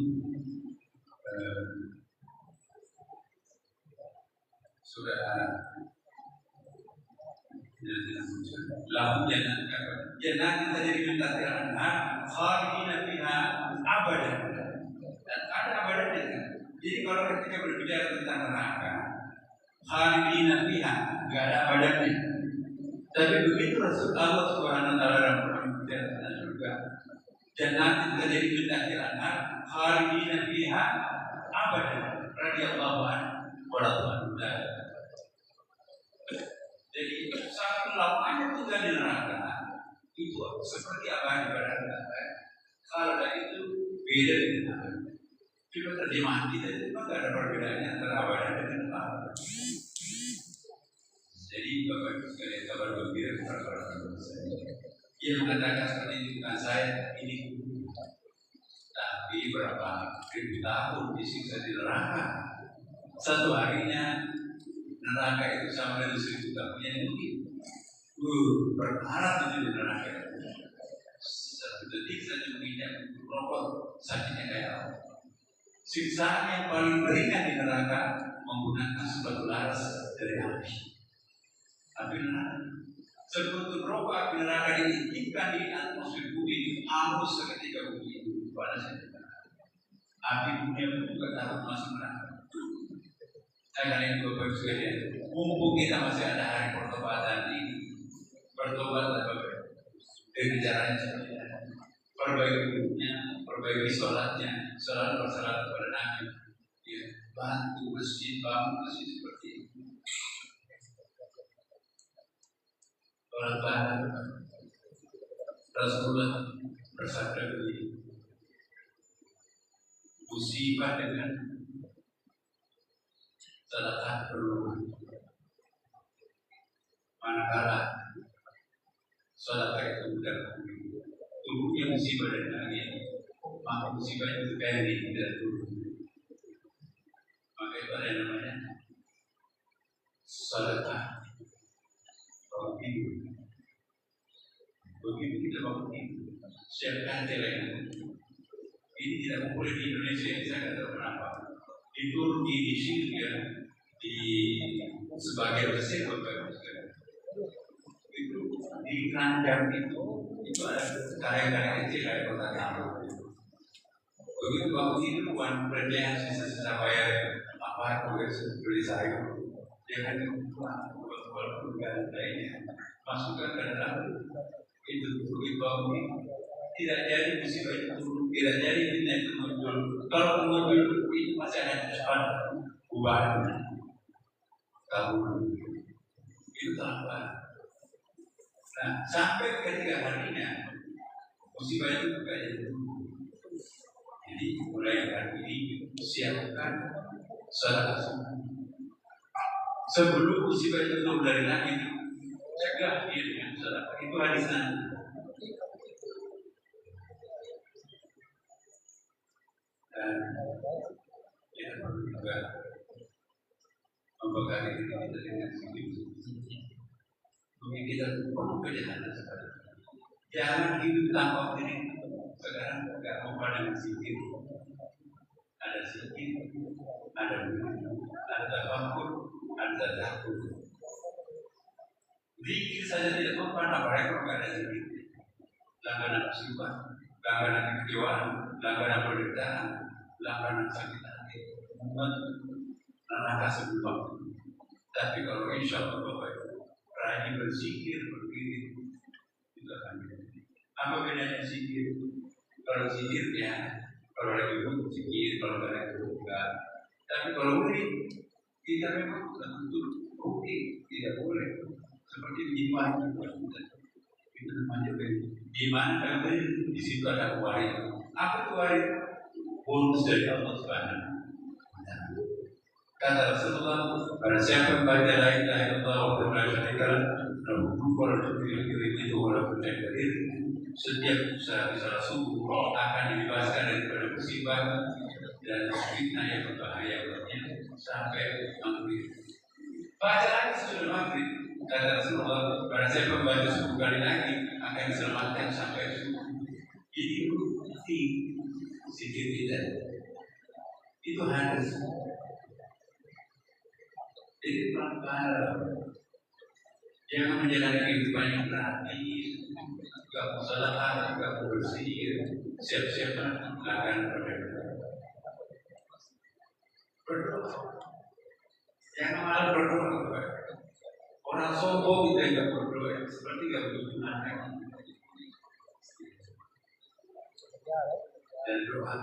surah lahum jannatin tajri min tahtiha al-anhar khalidina fiha abadan, dan ada abadannya. Jadi kalau ketika berbicara tentang neraka khalidina fiha enggak ada abadannya. Tapi begitu Rasul Allah Subhanahu wa taala berbicara tentang surga, jannatin tajri min tahtiha al-anhar khalidina fiha abadan radhiyallahu anhu wa radhiyallahu anhu. Jadi satu lamanya tinggal di neraka itu seperti apa di badan kita. Kalau dari itu beda dengan apa? Coba terjemahan kita itu tidak ada perbedaannya antara abadan dengan neraka. Jadi Bapak Ibu sekalian, kabar gembira kepada para saya. Dia mengatakan seperti itu bukan saya, ini tapi berapa ribu tahun disiksa di neraka. Satu harinya neraka itu sama dengan 1000 tahunnya ini. Berharap itu di neraka. Satu detik saja menginjak rokok sakitnya kayak apa. Siksaan yang paling ringan di neraka menggunakan sebatu laras dari api. Api neraka. Sebetulnya rokok api neraka diinginkan di atmosfer bumi, hangus seketika bumi itu panasnya. Api dunia pun juga takut masuk neraka. Karena itu Bapak Ibu sekalian, mumpung kita masih ada hari pertobatan ini, bertobatlah Bapak Ibu dengan caranya seperti ini. Perbaiki hidupnya, perbaiki sholatnya, sholat bersalat kepada Nabi, ya, bantu masjid, bangun masjid seperti ini. Sholat bahan, Rasulullah bersabda begini, musibah dengan sedekah perlu, manakala sedekah itu bukan tubuhnya musibah dan angin, maka musibah itu pendek dan turun. Maka itu ada namanya sedekah bangun tidur. Begitu kita bangun tidur, siapkan celengan. Ini tidak boleh di Indonesia, saya tidak tahu kenapa. Di Turki, di Syria, di sebagian Mesir, itu di kandang itu ada karya-karya kecil kayak kota tamu. Begitu waktu itu bukan pelecehan sisa-sisa bayar apa beli sayur, jangan buat perubahan lainnya masukkan ke dalam itu begitu waktu tidak jadi musibah itu, tidak jadi fitnah itu muncul. Kalau muncul itu masih ada kesempatan ubah kamu itu apa? Nah, sampai ketika harinya musibah itu bukan jadi. Jadi mulai hari ini siapkan salat subuh. Sebelum musibah itu turun dari langit, cegah dia dengan salat. Itu hadis Nabi. Dan kita perlu juga membekali diri kita dengan zikir. Mungkin kita perlu kejahatan sekarang. Jangan hidup tanpa diri. Sekarang tidak mau dengan zikir. Ada zikir, ada wudhu, ada tafakur, ada tadabbur. Zikir saja tidak mempan, apalagi kalau tidak ada zikir. Langganan musibah, langganan kekecewaan, langganan penderitaan, langganan sakit hati, neraka sebelum waktu. Tapi kalau insya Allah Bapak rajin berzikir berdiri itu akan jadi. Apa bedanya zikir? Kalau zikirnya, kalau lagi butuh zikir, kalau tidak lagi enggak. Tapi kalau murid kita memang betul rutin, tidak boleh seperti menyimpang itu namanya di mana di situ ada waris. Apa itu waris? Bonus dari Allah Subhanahu. Kata Rasulullah, pada siapa membaca la ilaha illallah wa la syarika lahu wa la itu orang percaya diri, setiap saat subuh akan dibebaskan daripada musibah dan fitnah yang berbahaya sampai maghrib. Baca lagi sudah maghrib, Kata Rasulullah, barang siapa membaca 10 kali lagi akan diselamatkan sampai subuh. Jadi bukti zikir kita itu harus. Jadi pelan-pelan, jangan menjalani kehidupan yang gratis. Gak mau salah, gak mau bersih, siap-siap akan berdoa. Jangan malah berdoa. Orang sombong kita nggak berdoa, seperti nggak butuh anak. Dan doa,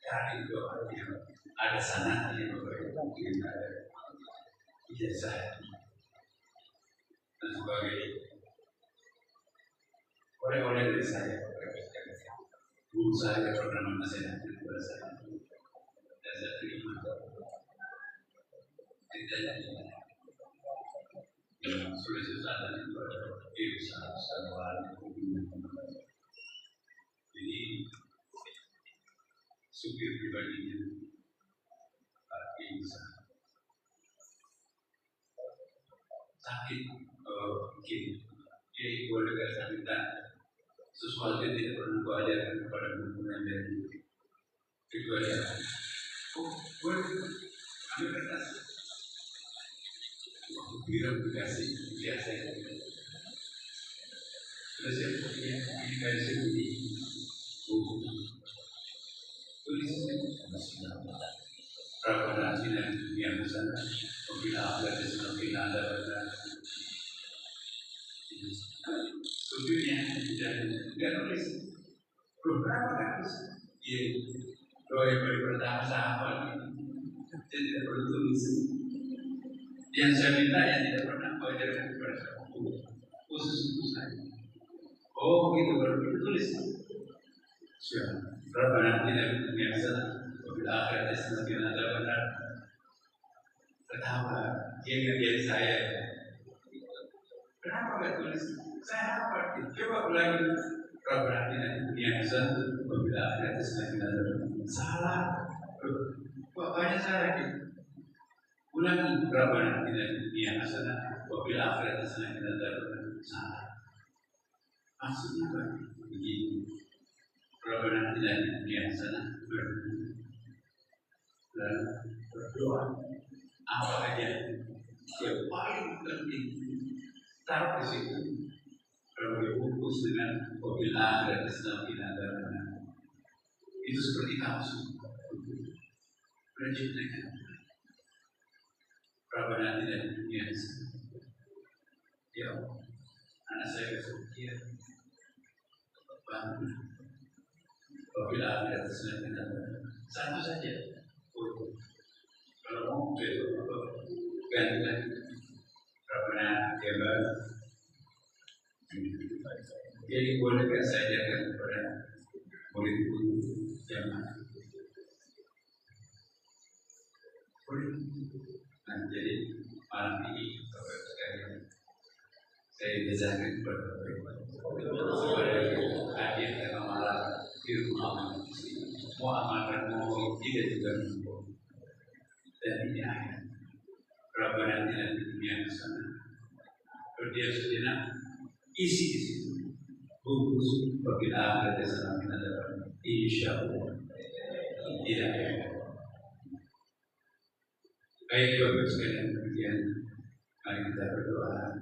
cari doa yang ada sanadnya, mungkin ada ijazah dan sebagainya. Oleh-oleh dari saya, guru saya pernah menasihatkan kepada saya, dan saya terima. Tidak yang sudah selesai itu adalah usaha sebuah hubungan. Jadi supir pribadinya Pak Isa sakit mungkin jadi boleh saya minta sesuatu yang tidak pernah aku ajarkan kepada hubungan dari kecuali boleh ambil kertas bilang dikasih biasa terus yang dikasih di buku tulis Rabbana atina fid dunya hasanah wa fil akhirati hasanah wa qina adzabannar. Supirnya tidak nulis berapa harus doa yang pertama sahabat dia tidak perlu tulis. Yang saya minta yang tidak pernah kau ajarkan kepada saya khusus untuk saya. Oh begitu baru kita tulis. Siapa? Rabbana atina fid dunya hasanah wa fil akhirati hasanah wa qina adzabannar. Ketawa dia ngerjain saya. Kenapa nggak tulis? Saya apa? Coba ulangi. Rabbana atina fid dunya hasanah wa fil akhirati hasanah wa qina adzabannar. Salah. Kok banyak salah gitu? Ulangi Rabbana atina fid dunya hasanah wa fil akhirati hasanah wa qina adzabannar. Salah. Maksudnya apa? Begini. Rabbana atina fid dunya hasanah dan berdoa apa aja yang paling penting taruh di situ. Kalau dibungkus dengan wa fil akhirati hasanah wa qina adzabannar. Itu seperti kamus. Berjumlah Rabbana atina fid dunya hasanah. Ya anak saya besok dia bangun wa fil akhirati hasanah wa qina adzabannar. Satu saja. Kalau mau besok ganti lagi Rabbana atina. Jadi bolehkah saya ajarkan kepada murid-murid jamaah? Boleh. Nah, jadi malam ini Bapak sekalian saya biasakan kepada supaya hadir karena malam di rumah mau amalkan mau tidak juga dan ini ayat Rabbana atina fid dunya hasanah. Berdiam sejenak isi di situ bungkus bagi akhirati hasanah wa qina adzabannar. Insyaallah tidak ada. Baik Bapak sekalian, demikian mari kita berdoa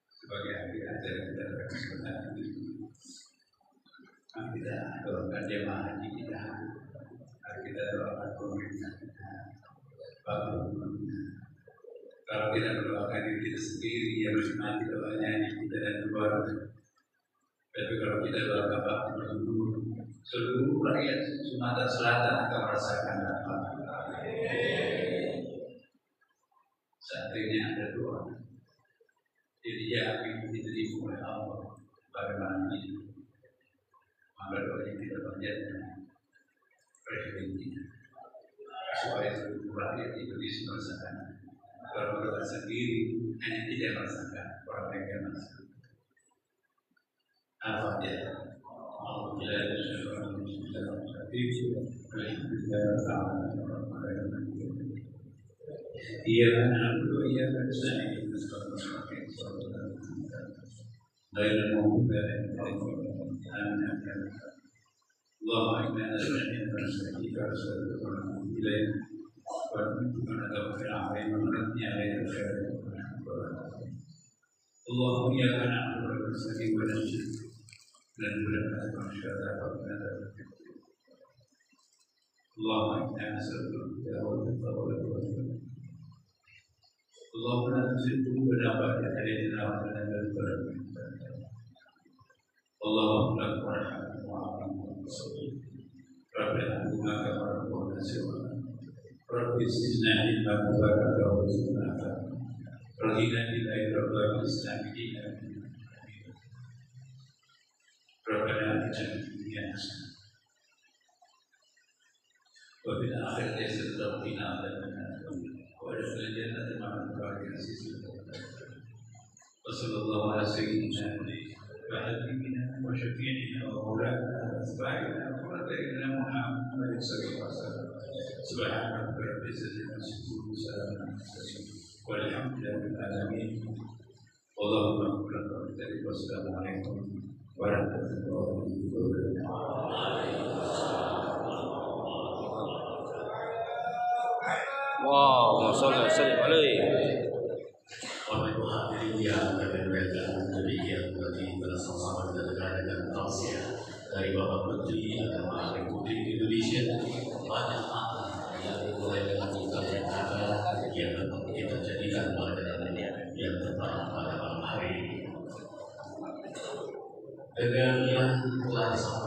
sebagai akhir acara kita pada kesempatan ini. Mari kita doakan jemaah haji kita, mari kita doakan pemerintah kita, Bapak kita. Kalau kita mendoakan diri kita sendiri, yang menikmati doanya kita dan keluarga. Tapi kalau kita doakan Bapak seluruh rakyat Sumatera Selatan akan merasakan apa? Saatnya ada doa. Jadi yakin diterima oleh Allah bagaimana ini. Maka doa yang kita panjatkan presiden kita supaya seluruh rakyat Indonesia merasakan. Kalau doa sendiri hanya tidak merasakan, orang lain yang merasakan. Al-Fatihah. Iya, anak dua iya kan saya غير المغضوب عليهم ولا الضالين. اللهم إنا نستعينك ونستهديك ونستغفرك ونتوب إليك ونؤمن ونتوكل عليك ونثني عليك الخير. اللهم إياك نعبد ونستعين ونستغفرك ونتوكل عليك. اللهم إنا نسألك الهدى والتقى والعفو. اللهم لا تزغ قلوبنا بعد إذ هديتنا وهب لنا من لدنك رحمة. اللهم لك ورحمة وعافية وصبر. رب ارحمهما كما ربونا صغارا. رب زدنا علما وبارك وارزقنا عفوا. رضينا بالله ربا والإسلام دينا. ربنا آتنا في الدنيا حسنة وفي الآخرة حسنة وقنا عذاب النار وادخلنا الجنة مع الأبرار وصلى الله على سيدنا وحبيبنا وشفيعنا ومولانا واتباعنا وقرة محمد صلى الله عليه وسلم. سبحان ربك رب العزة عما يصفون وسلام على المرسلين والحمد لله رب العالمين. اللهم اغفر لنا والسلام عليكم ورحمة الله وبركاته. Wow, masalah salim alaih. Wahai hadirin yang berbahagia, demikian tadi bersama-sama dengan tausiah dari Bapak Menteri Agama Republik Indonesia. Banyak makna yang dimulai dengan ucapan kata yang dapat kita jadikan pelajaran yang terbaik pada malam hari ini. Dengan yang telah disampaikan